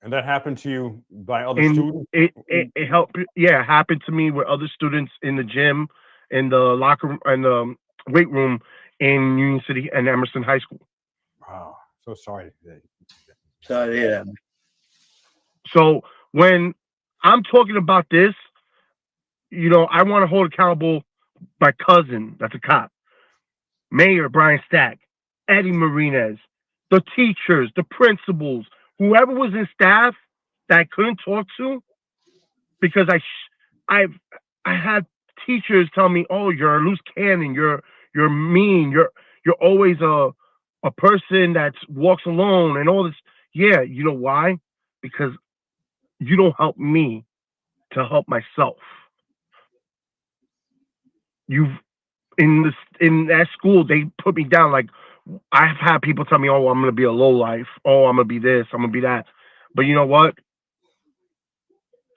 And that happened to you by other students? It helped. Yeah, it happened to me with other students in the gym, in the locker room, and the weight room in Union City and Emerson High School. Wow, so sorry. Sorry to hear that. So when I'm talking about this, I want to hold accountable my cousin that's a cop, Mayor Brian Stack, Eddie Marinez, the teachers, the principals, whoever was in staff that I couldn't talk to, because I had teachers tell me, "Oh, you're a loose cannon. You're mean. You're always a person that walks alone and all this." Yeah, you know why? Because you don't help me to help myself. In that school, they put me down like, I've had people tell me, "Oh, I'm gonna be a low life. Oh, I'm gonna be this. I'm gonna be that." But you know what?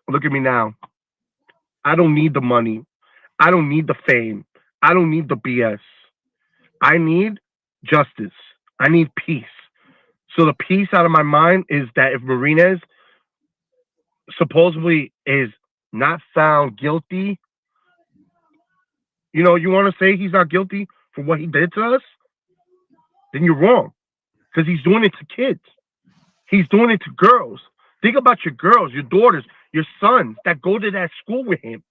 Look at me now. I don't need the money. I don't need the fame. I don't need the BS. I need justice. I need peace. So the peace out of my mind is that if Marinez supposedly is not found guilty, you know, you want to say he's not guilty for what he did to us, then you're wrong. Because he's doing it to kids. He's doing it to girls. Think about your girls, your daughters, your sons that go to that school with him.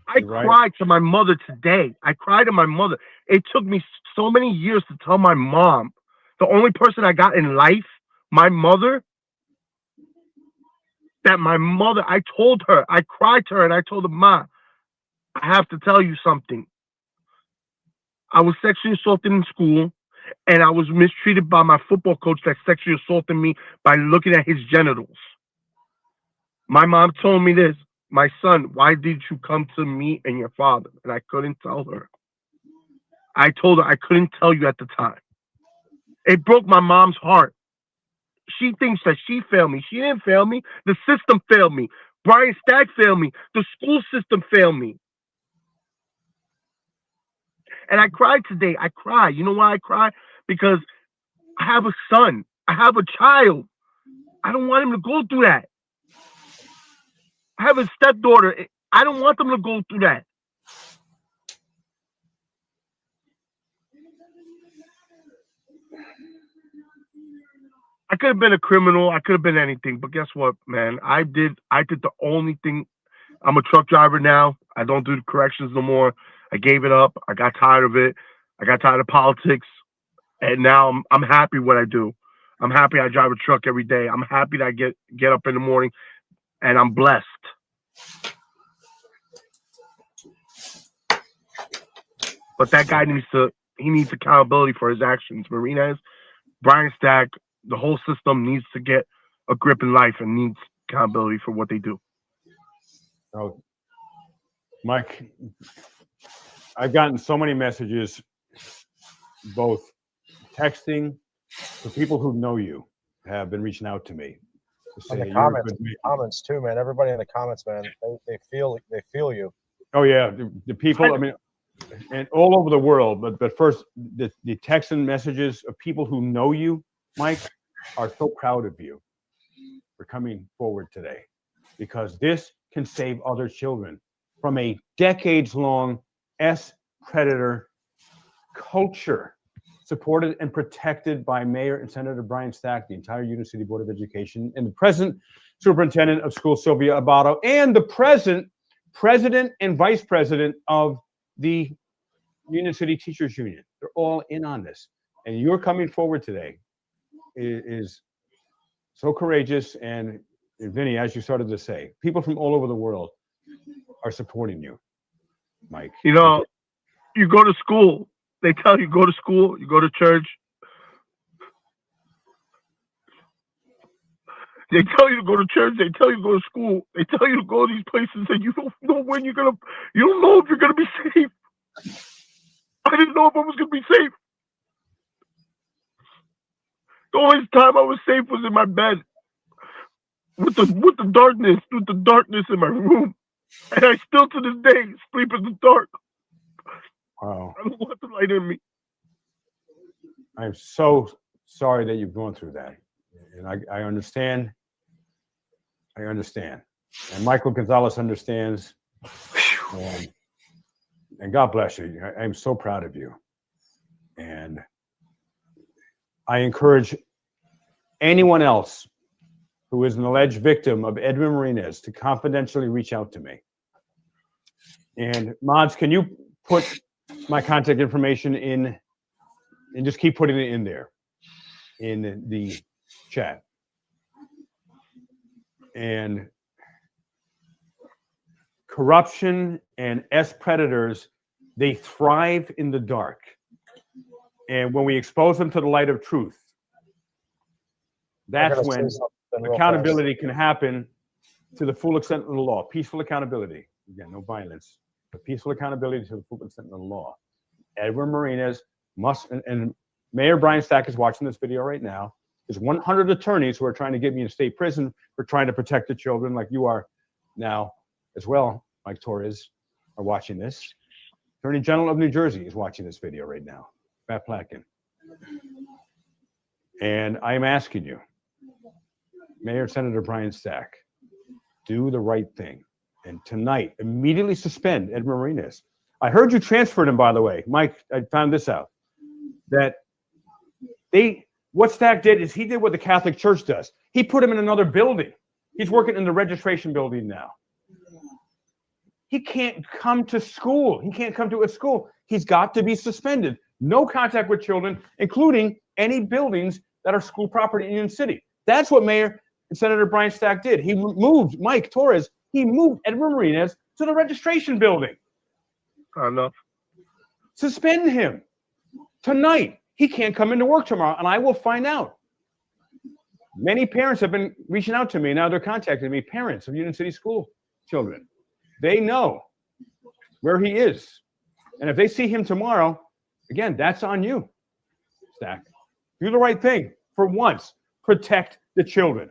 I cried to my mother today. I cried to my mother. It took me so many years to tell my mom, the only person I got in life, my mother, I told her, I cried to her and I told her, Ma, I have to tell you something. I was sexually assaulted in school and I was mistreated by my football coach that sexually assaulted me by looking at his genitals. My mom told me this. My son, why did you come to me and your father? And I couldn't tell her. I told her I couldn't tell you at the time. It broke my mom's heart. She thinks that she failed me. She didn't fail me. The system failed me. Brian Stagg failed me. The school system failed me. And I cried today. I cry. You know why I cry? Because I have a son. I have a child. I don't want him to go through that. I have a stepdaughter. I don't want them to go through that. I could have been a criminal. I could have been anything. But guess what, man? I did the only thing. I'm a truck driver now. I don't do the corrections no more. I gave it up. I got tired of it. I got tired of politics. And now I'm happy what I do. I'm happy I drive a truck every day. I'm happy that I get up in the morning and I'm blessed. But that guy needs accountability for his actions. Marinez, Brian Stagg, the whole system needs to get a grip in life and needs accountability for what they do. Oh, Mike, I've gotten so many messages, both texting, for people who know you have been reaching out to me. To say, the comments too, man. Everybody in the comments, man, they feel you. Oh yeah, the people. I mean, and all over the world. But first, the texts and messages of people who know you, Mike, are so proud of you for coming forward today, because this can save other children from a decades-long predator culture, supported and protected by Mayor and Senator Brian Stagg, the entire Union City Board of Education, and the present Superintendent of Schools, Sylvia Abato, and the present President and Vice President of the Union City Teachers Union. They're all in on this. And you're coming forward today is so courageous. And Vinny, as you started to say, people from all over the world are supporting you, Mike. You know, you go to school. They tell you go to school. You go to church. They tell you to go to church. They tell you to go to school. They tell you to go to these places, and you don't know when you don't know if you're gonna be safe. I didn't know if I was gonna be safe. The only time I was safe was in my bed with the darkness in my room, and I still to this day sleep in the dark. Wow. I don't want the light in me. I'm so sorry that you've gone through that, and I understand. I understand, and Michael Gonzalez understands. And God bless you. I'm so proud of you. And I encourage anyone else who is an alleged victim of Edwin Marinez to confidentially reach out to me. And Mods, can you put my contact information in and just keep putting it in there in the chat? And corruption and predators, they thrive in the dark. And when we expose them to the light of truth, that's when accountability can happen to the full extent of the law. Peaceful accountability. Again, no violence. with peaceful accountability to the superintendent of the law. Edwin Marinas must, and Mayor Brian Stack is watching this video right now. There's 100 attorneys who are trying to get me in state prison for trying to protect the children, like you are now as well. Mike Torres are watching this. Attorney General of New Jersey is watching this video right now, Matt Platkin. And I am asking you, Mayor Senator Brian Stack, do the right thing. And tonight, immediately suspend Ed Marinas. I heard you transferred him, by the way. Mike, I found this out. That what Stack did is he did what the Catholic Church does. He put him in another building. He's working in the registration building now. He can't come to school. He can't come to a school. He's got to be suspended. No contact with children, including any buildings that are school property in Union City. That's what Mayor and Senator Brian Stack did. He moved Mike Torres. He moved Edwin Marinas to the registration building. Enough. Suspend him tonight. He can't come into work tomorrow, and I will find out. Many parents have been reaching out to me. Now they're contacting me, parents of Union City School children. They know where he is. And if they see him tomorrow, again, that's on you, Stack. Do the right thing for once. Protect the children.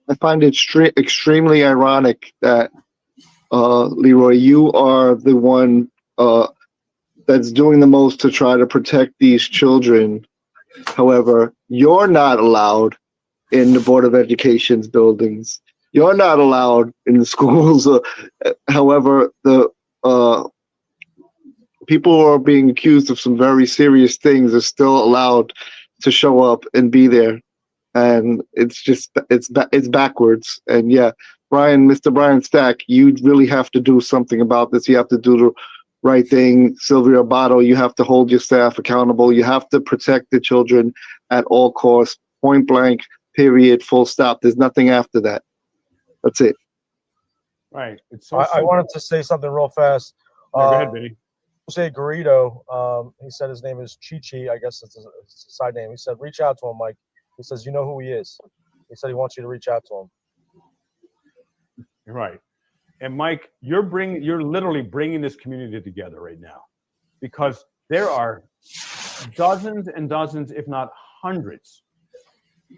I find it extremely ironic that, Leroy, you are the one that's doing the most to try to protect these children. However, you're not allowed in the Board of Education's buildings. You're not allowed in the schools. However, the people who are being accused of some very serious things are still allowed to show up and be there. And it's backwards. And yeah, Mr. Brian Stack, you really have to do something about this. You have to do the right thing. Sylvia Abato, you have to hold your staff accountable. You have to protect the children at all costs, point blank, period, full stop. There's nothing after that. That's it. Right. It's so I wanted to say something real fast. Yeah, go ahead, Vinny. Jose Garrido, he said his name is Chi. I guess it's a side name. He said, reach out to him, Mike. He says, you know who he is. He said he wants you to reach out to him. Right. And Mike, you're literally bringing this community together right now, because there are dozens and dozens, if not hundreds,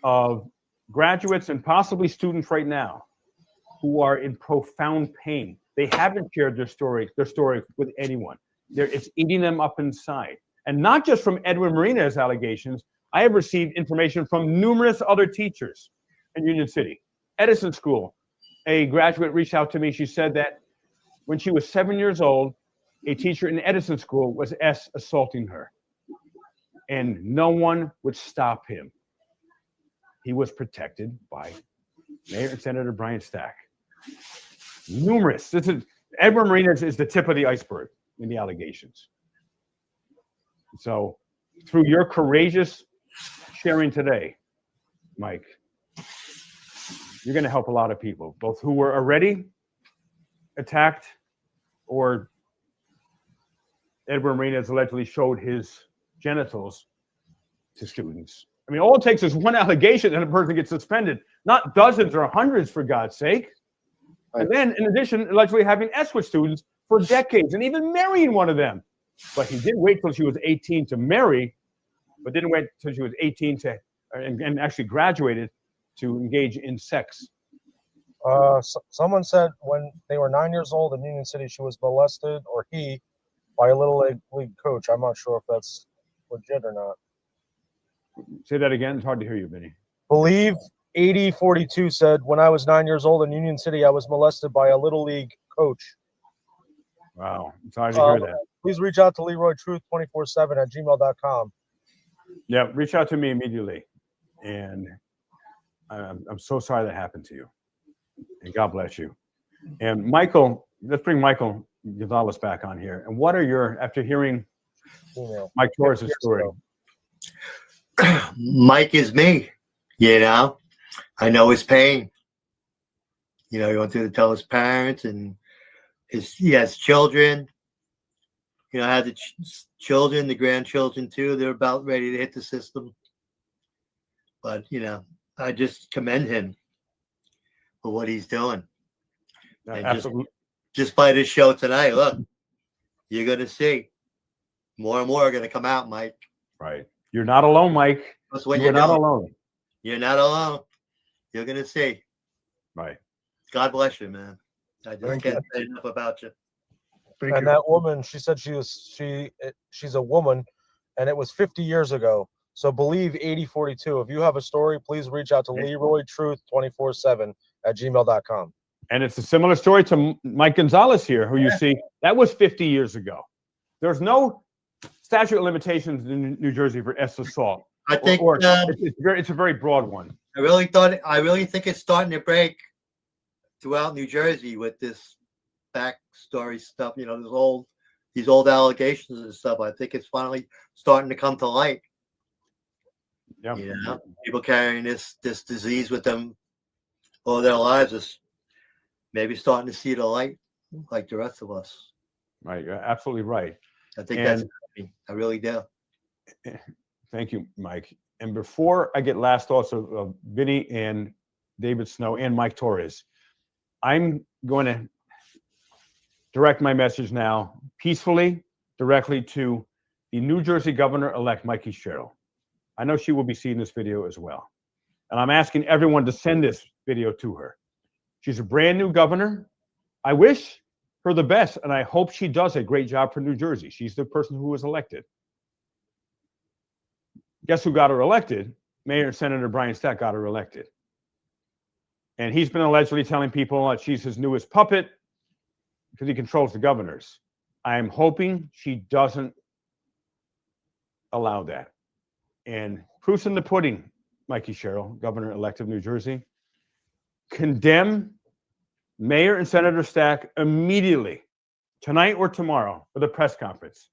of graduates and possibly students right now who are in profound pain. They haven't shared their story with anyone. It's eating them up inside. And not just from Edwin Marinas' allegations. I have received information from numerous other teachers in Union City. Edison School, a graduate reached out to me. She said that when she was 7 years old, a teacher in Edison School was assaulting her. And no one would stop him. He was protected by Mayor and Senator Brian Stack. Numerous. Edwin Marinas is the tip of the iceberg in the allegations. So through your courageous sharing today, Mike, you're going to help a lot of people, both who were already attacked or Edwin Marinas allegedly showed his genitals to students. I mean, all it takes is one allegation and a person gets suspended, not dozens or hundreds, for God's sake. And then, in addition, allegedly having S with students for decades and even marrying one of them. But he didn't wait till she was 18 to marry, but didn't wait till she was 18 and actually graduated to engage in sex. Someone said when they were 9 years old in Union City, she was molested, or he, by a little league coach. I'm not sure if that's legit or not. Say that again. It's hard to hear you, Vinny. Believe 8042 said, when I was 9 years old in Union City, I was molested by a little league coach. Wow. I'm sorry to hear that. Please reach out to Leroy Truth 24/7@gmail.com. Yeah, reach out to me immediately. And I'm so sorry that happened to you. And God bless you. And Michael, let's bring Michael Gonzalez back on here. And what are your, after hearing Mike Torres' story? Mike is me, you know. I know his pain. You know, he went through to tell his parents, and he has children. You know, I had the children, the grandchildren too. They're about ready to hit the system. But, you know, I just commend him for what he's doing. Absolutely. just by this show tonight, look, you're gonna see more and more are gonna come out, Mike. Right. You're not alone, Mike. That's what You're not alone. You're not alone. You're gonna see. Right. God bless you, man. I just Thank can't say enough about you. Thank And you. that woman, she said she's a woman, and it was 50 years ago. So believe 8042. If you have a story, please reach out to Leroy Truth 24/7 at gmail.com. And it's a similar story to Mike Gonzalez here, who you see, that was 50 years ago. There's no statute of limitations in New Jersey for assault. I think it's a very broad one. I really think it's starting to break throughout New Jersey with this backstory stuff. You know, these old allegations and stuff. I think it's finally starting to come to light. Yeah. You know, people carrying this disease with them all their lives is maybe starting to see the light like the rest of us. Right. You're absolutely right. I think that's I really do. Thank you, Mike. And before I get last thoughts of Vinny and David Snow and Mike Torres, I'm going to direct my message now peacefully, directly to the New Jersey Governor-elect, Mikey Sherrill. I know she will be seeing this video as well. And I'm asking everyone to send this video to her. She's a brand new governor. I wish her the best, and I hope she does a great job for New Jersey. She's the person who was elected. Guess who got her elected? Mayor and Senator Brian Stack got her elected. And he's been allegedly telling people that she's his newest puppet because he controls the governors. I am hoping she doesn't allow that. And proof's in the pudding, Mikey Sherrill, Governor-elect of New Jersey. Condemn Mayor and Senator Stack immediately, tonight or tomorrow, with a press conference,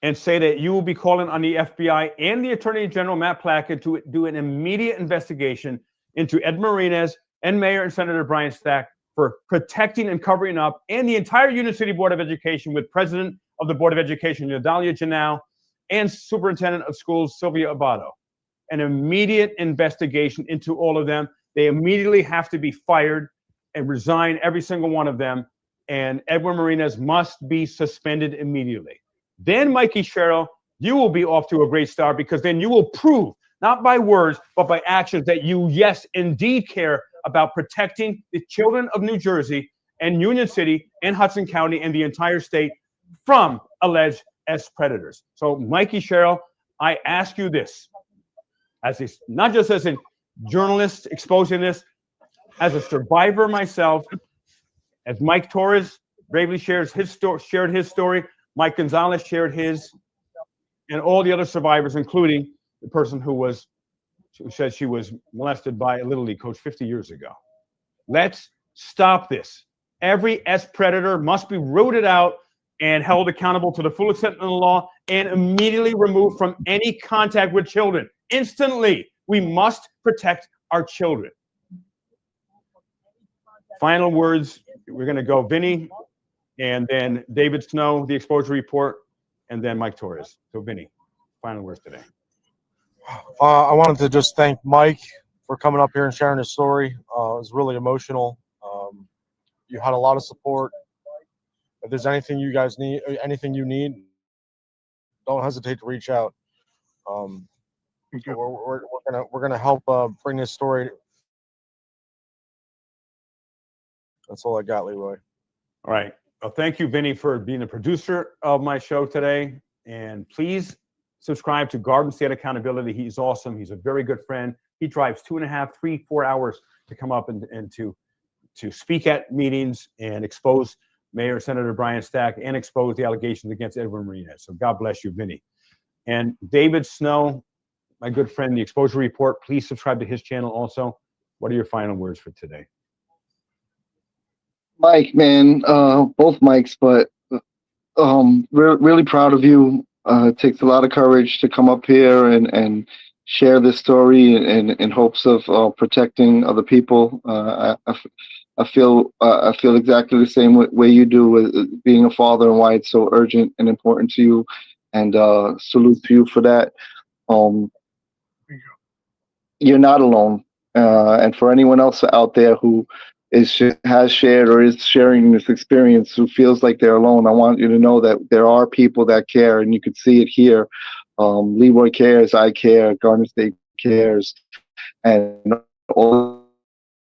and say that you will be calling on the FBI and the Attorney General, Matt Plackett, to do an immediate investigation into Ed Marinez and Mayor and Senator Brian Stack for protecting and covering up, and the entire Union City Board of Education with President of the Board of Education, Nadalia Janau, and Superintendent of Schools, Sylvia Abato. An immediate investigation into all of them. They immediately have to be fired and resign, every single one of them. And Edwin Marinez must be suspended immediately. Then, Mikey Sherrill, you will be off to a great start, because then you will prove, not by words, but by actions, that you, yes, indeed care about protecting the children of New Jersey and Union City and Hudson County and the entire state from alleged predators. So, Mikey Sherrill, I ask you this, not just as a journalist exposing this, as a survivor myself, as Mike Torres bravely shared his story, Mike Gonzalez shared his, and all the other survivors, including the person who said she was molested by a Little League coach 50 years ago. Let's stop this. Every predator must be rooted out and held accountable to the full extent of the law, and immediately removed from any contact with children. Instantly. We must protect our children. Final words. We're going to go Vinny, and then David Snow, the exposure report, and then Mike Torres. So Vinny, final words today. I wanted to just thank Mike for coming up here and sharing his story. It was really emotional. You had a lot of support. If there's anything you guys need, don't hesitate to reach out. We're gonna help bring this story. That's all I got, Leroy. All right. Well, thank you, Vinny, for being the producer of my show today. And please subscribe to Garden State Accountability. He's awesome. He's a very good friend. He drives 2.5, 3, 4 hours to come up and to speak at meetings and expose Mayor Senator Brian Stack and expose the allegations against Edwin Marinez. So God bless you, Vinny. And David Snow, my good friend, the Exposure Report, please subscribe to his channel also. What are your final words for today? Mike, man, both Mikes, but really proud of you. It takes a lot of courage to come up here and share this story in hopes of protecting other people. I feel exactly the same way you do with being a father, and why it's so urgent and important to you. And salute to you for that. You're not alone. And for anyone else out there who has shared or is sharing this experience who feels like they're alone, I want you to know that there are people that care, and you can see it here. Leroy cares, I care, Garden State cares, and all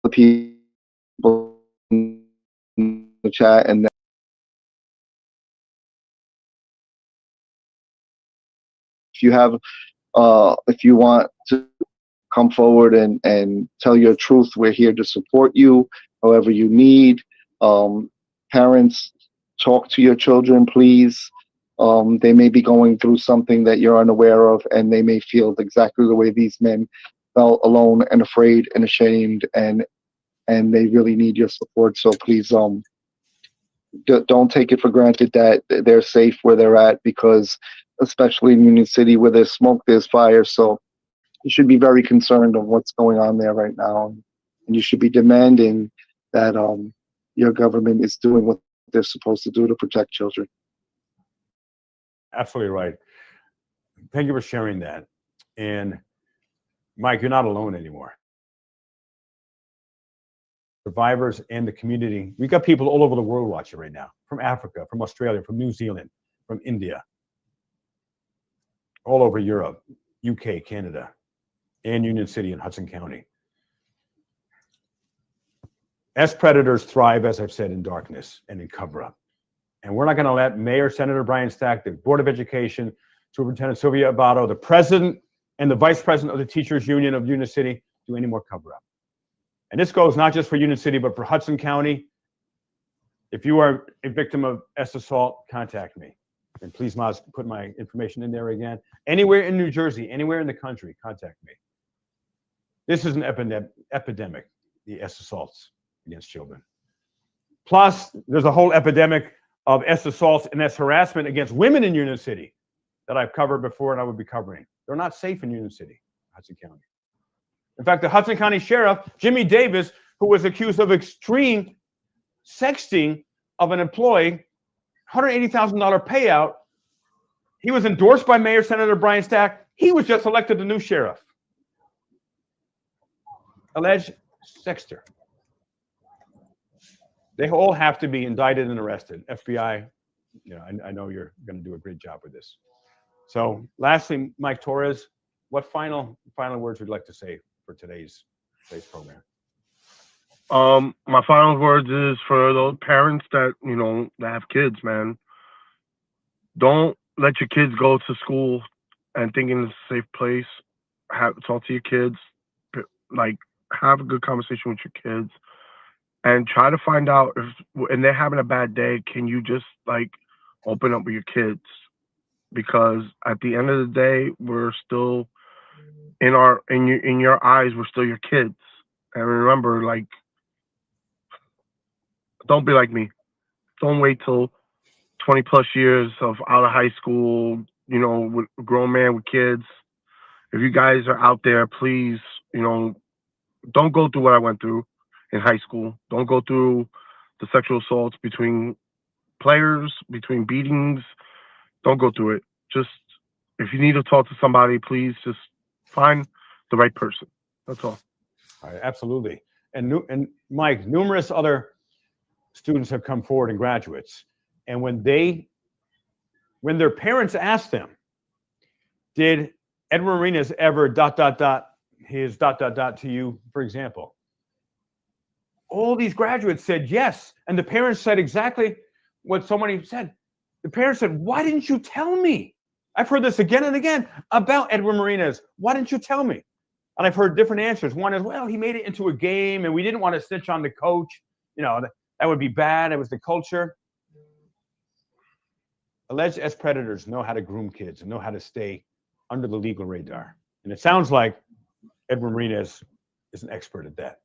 the people in the chat. And if you want to come forward and tell your truth, we're here to support you however you need. Parents, talk to your children, please. They may be going through something that you're unaware of, and they may feel exactly the way these men felt, alone and afraid and ashamed, and they really need your support. So please, don't take it for granted that they're safe where they're at, because especially in Union City where there's smoke, there's fire. So you should be very concerned of what's going on there right now, and you should be demanding that your government is doing what they're supposed to do to protect children. Absolutely right. Thank you for sharing that. And Mike, you're not alone anymore. Survivors and the community. We got people all over the world watching right now, from Africa, from Australia, from New Zealand, from India, all over Europe, UK, Canada, and Union City and Hudson County. S predators thrive, as I've said, in darkness and in cover-up. And we're not going to let Mayor Senator Brian Stack, the Board of Education, Superintendent Sylvia Abato, the President and the Vice President of the Teachers Union of Union City do any more cover-up. And this goes not just for Union City, but for Hudson County. If you are a victim of S assault, contact me. And please, Maz, put my information in there again. Anywhere in New Jersey, anywhere in the country, contact me. This is an epidemic, the S assaults against children. Plus, there's a whole epidemic of S assaults and S harassment against women in Union City that I've covered before and I will be covering. They're not safe in Union City, Hudson County. In fact, the Hudson County Sheriff, Jimmy Davis, who was accused of extreme sexting of an employee, $180,000 payout, he was endorsed by Mayor Senator Brian Stack. He was just elected the new sheriff. Alleged sexter. They all have to be indicted and arrested. FBI, I know you're going to do a great job with this. So lastly, Mike Torres, what final words would you like to say for today's program? My final words is for those parents that, that have kids, man. Don't let your kids go to school and thinking it's a safe place. Talk to your kids, have a good conversation with your kids, and try to find out and they're having a bad day, can you just open up with your kids? Because at the end of the day, we're still in your eyes, we're still your kids. And remember, don't be like me. Don't wait till 20 plus years of out of high school, with a grown man with kids. If you guys are out there, please, don't go through what I went through in high school. Don't go through the sexual assaults between players, between beatings. Don't go through it. Just, if you need to talk to somebody, please just find the right person. That's all. All right, absolutely. And Mike, numerous other students have come forward and graduates. And when their parents asked them, did Edwin Marinas ever ... his ... to you, for example? All these graduates said yes. And the parents said exactly what somebody said. The parents said, why didn't you tell me? I've heard this again and again about Edwin Marinas. Why didn't you tell me? And I've heard different answers. One is, well, he made it into a game and we didn't want to snitch on the coach. That would be bad. It was the culture. Alleged S predators know how to groom kids and know how to stay under the legal radar. And it sounds like Edwin Marinas is an expert at that.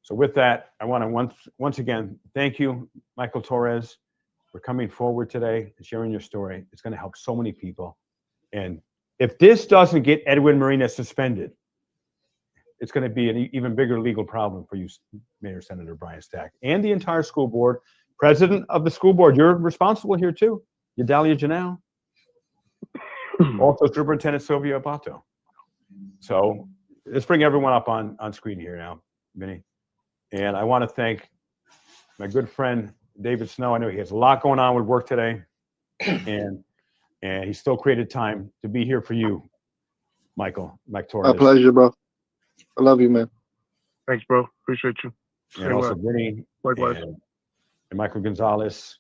So with that, I want to once again thank you, Michael Torres, for coming forward today and sharing your story. It's going to help so many people. And if this doesn't get Edwin Marinas suspended, it's going to be an even bigger legal problem for you, Mayor Senator Brian Stack, and the entire school board, president of the school board. You're responsible here too. Yadalia Janelle. Also Superintendent Sylvia Abato. So let's bring everyone up on screen here now, Vinny. And I want to thank my good friend David Snow. I know he has a lot going on with work today, and he still created time to be here for you, Mike Torres. My pleasure, bro. I love you, man. Thanks, bro. Appreciate you. And also Vinny, Likewise. and Michael Gonzalez,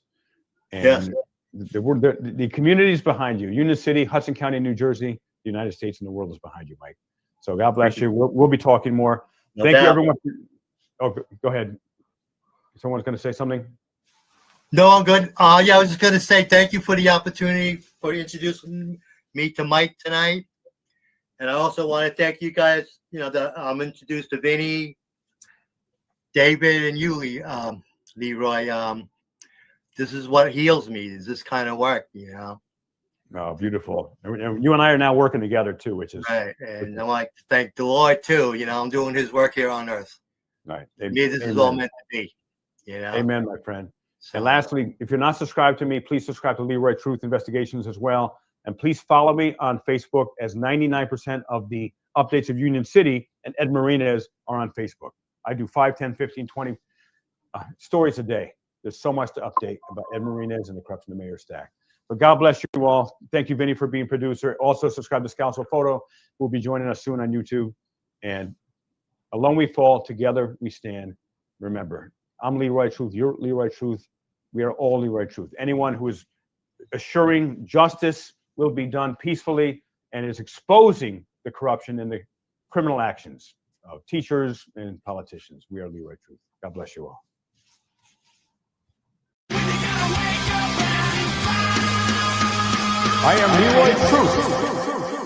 and Yes. the communities behind you. Union City, Hudson County, New Jersey, the United States, and the world is behind you, Mike. So God bless you. We'll be talking more. No Thank you, doubt. everyone. Oh, go ahead. Someone's going to say something? No, I'm good. Yeah, I was just gonna say thank you for the opportunity for introducing me to Mike tonight, and I also want to thank you guys. You know, that I'm introduced to Vinny, David, and you, Leroy. This is what heals me. Is this kind of work, you know? Oh, beautiful. And you and I are now working together too, which is Right. And I like to thank the Lord too. You know, I'm doing His work here on earth. right. To me, this is all meant to be. You know. Amen, my friend. So, And lastly, if you're not subscribed to me, please subscribe to Leroy Truth Investigations as well. And please follow me on Facebook, as 99% of the updates of Union City and Ed Marinez are on Facebook. I do 5, 10, 15, 20 stories a day. There's so much to update about Ed Marinez and the corruption of the mayor's stack. But God bless you all. Thank you, Vinny, for being producer. Also, subscribe to Scoutsville Photo, who will be joining us soon on YouTube. And alone we fall, together we stand. Remember, I'm Leroy Truth. You're Leroy Truth. We are all Leroy Truth. Anyone who is assuring justice will be done peacefully and is exposing the corruption and the criminal actions of teachers and politicians. We are Leroy Truth. God bless you all. I am Leroy Truth.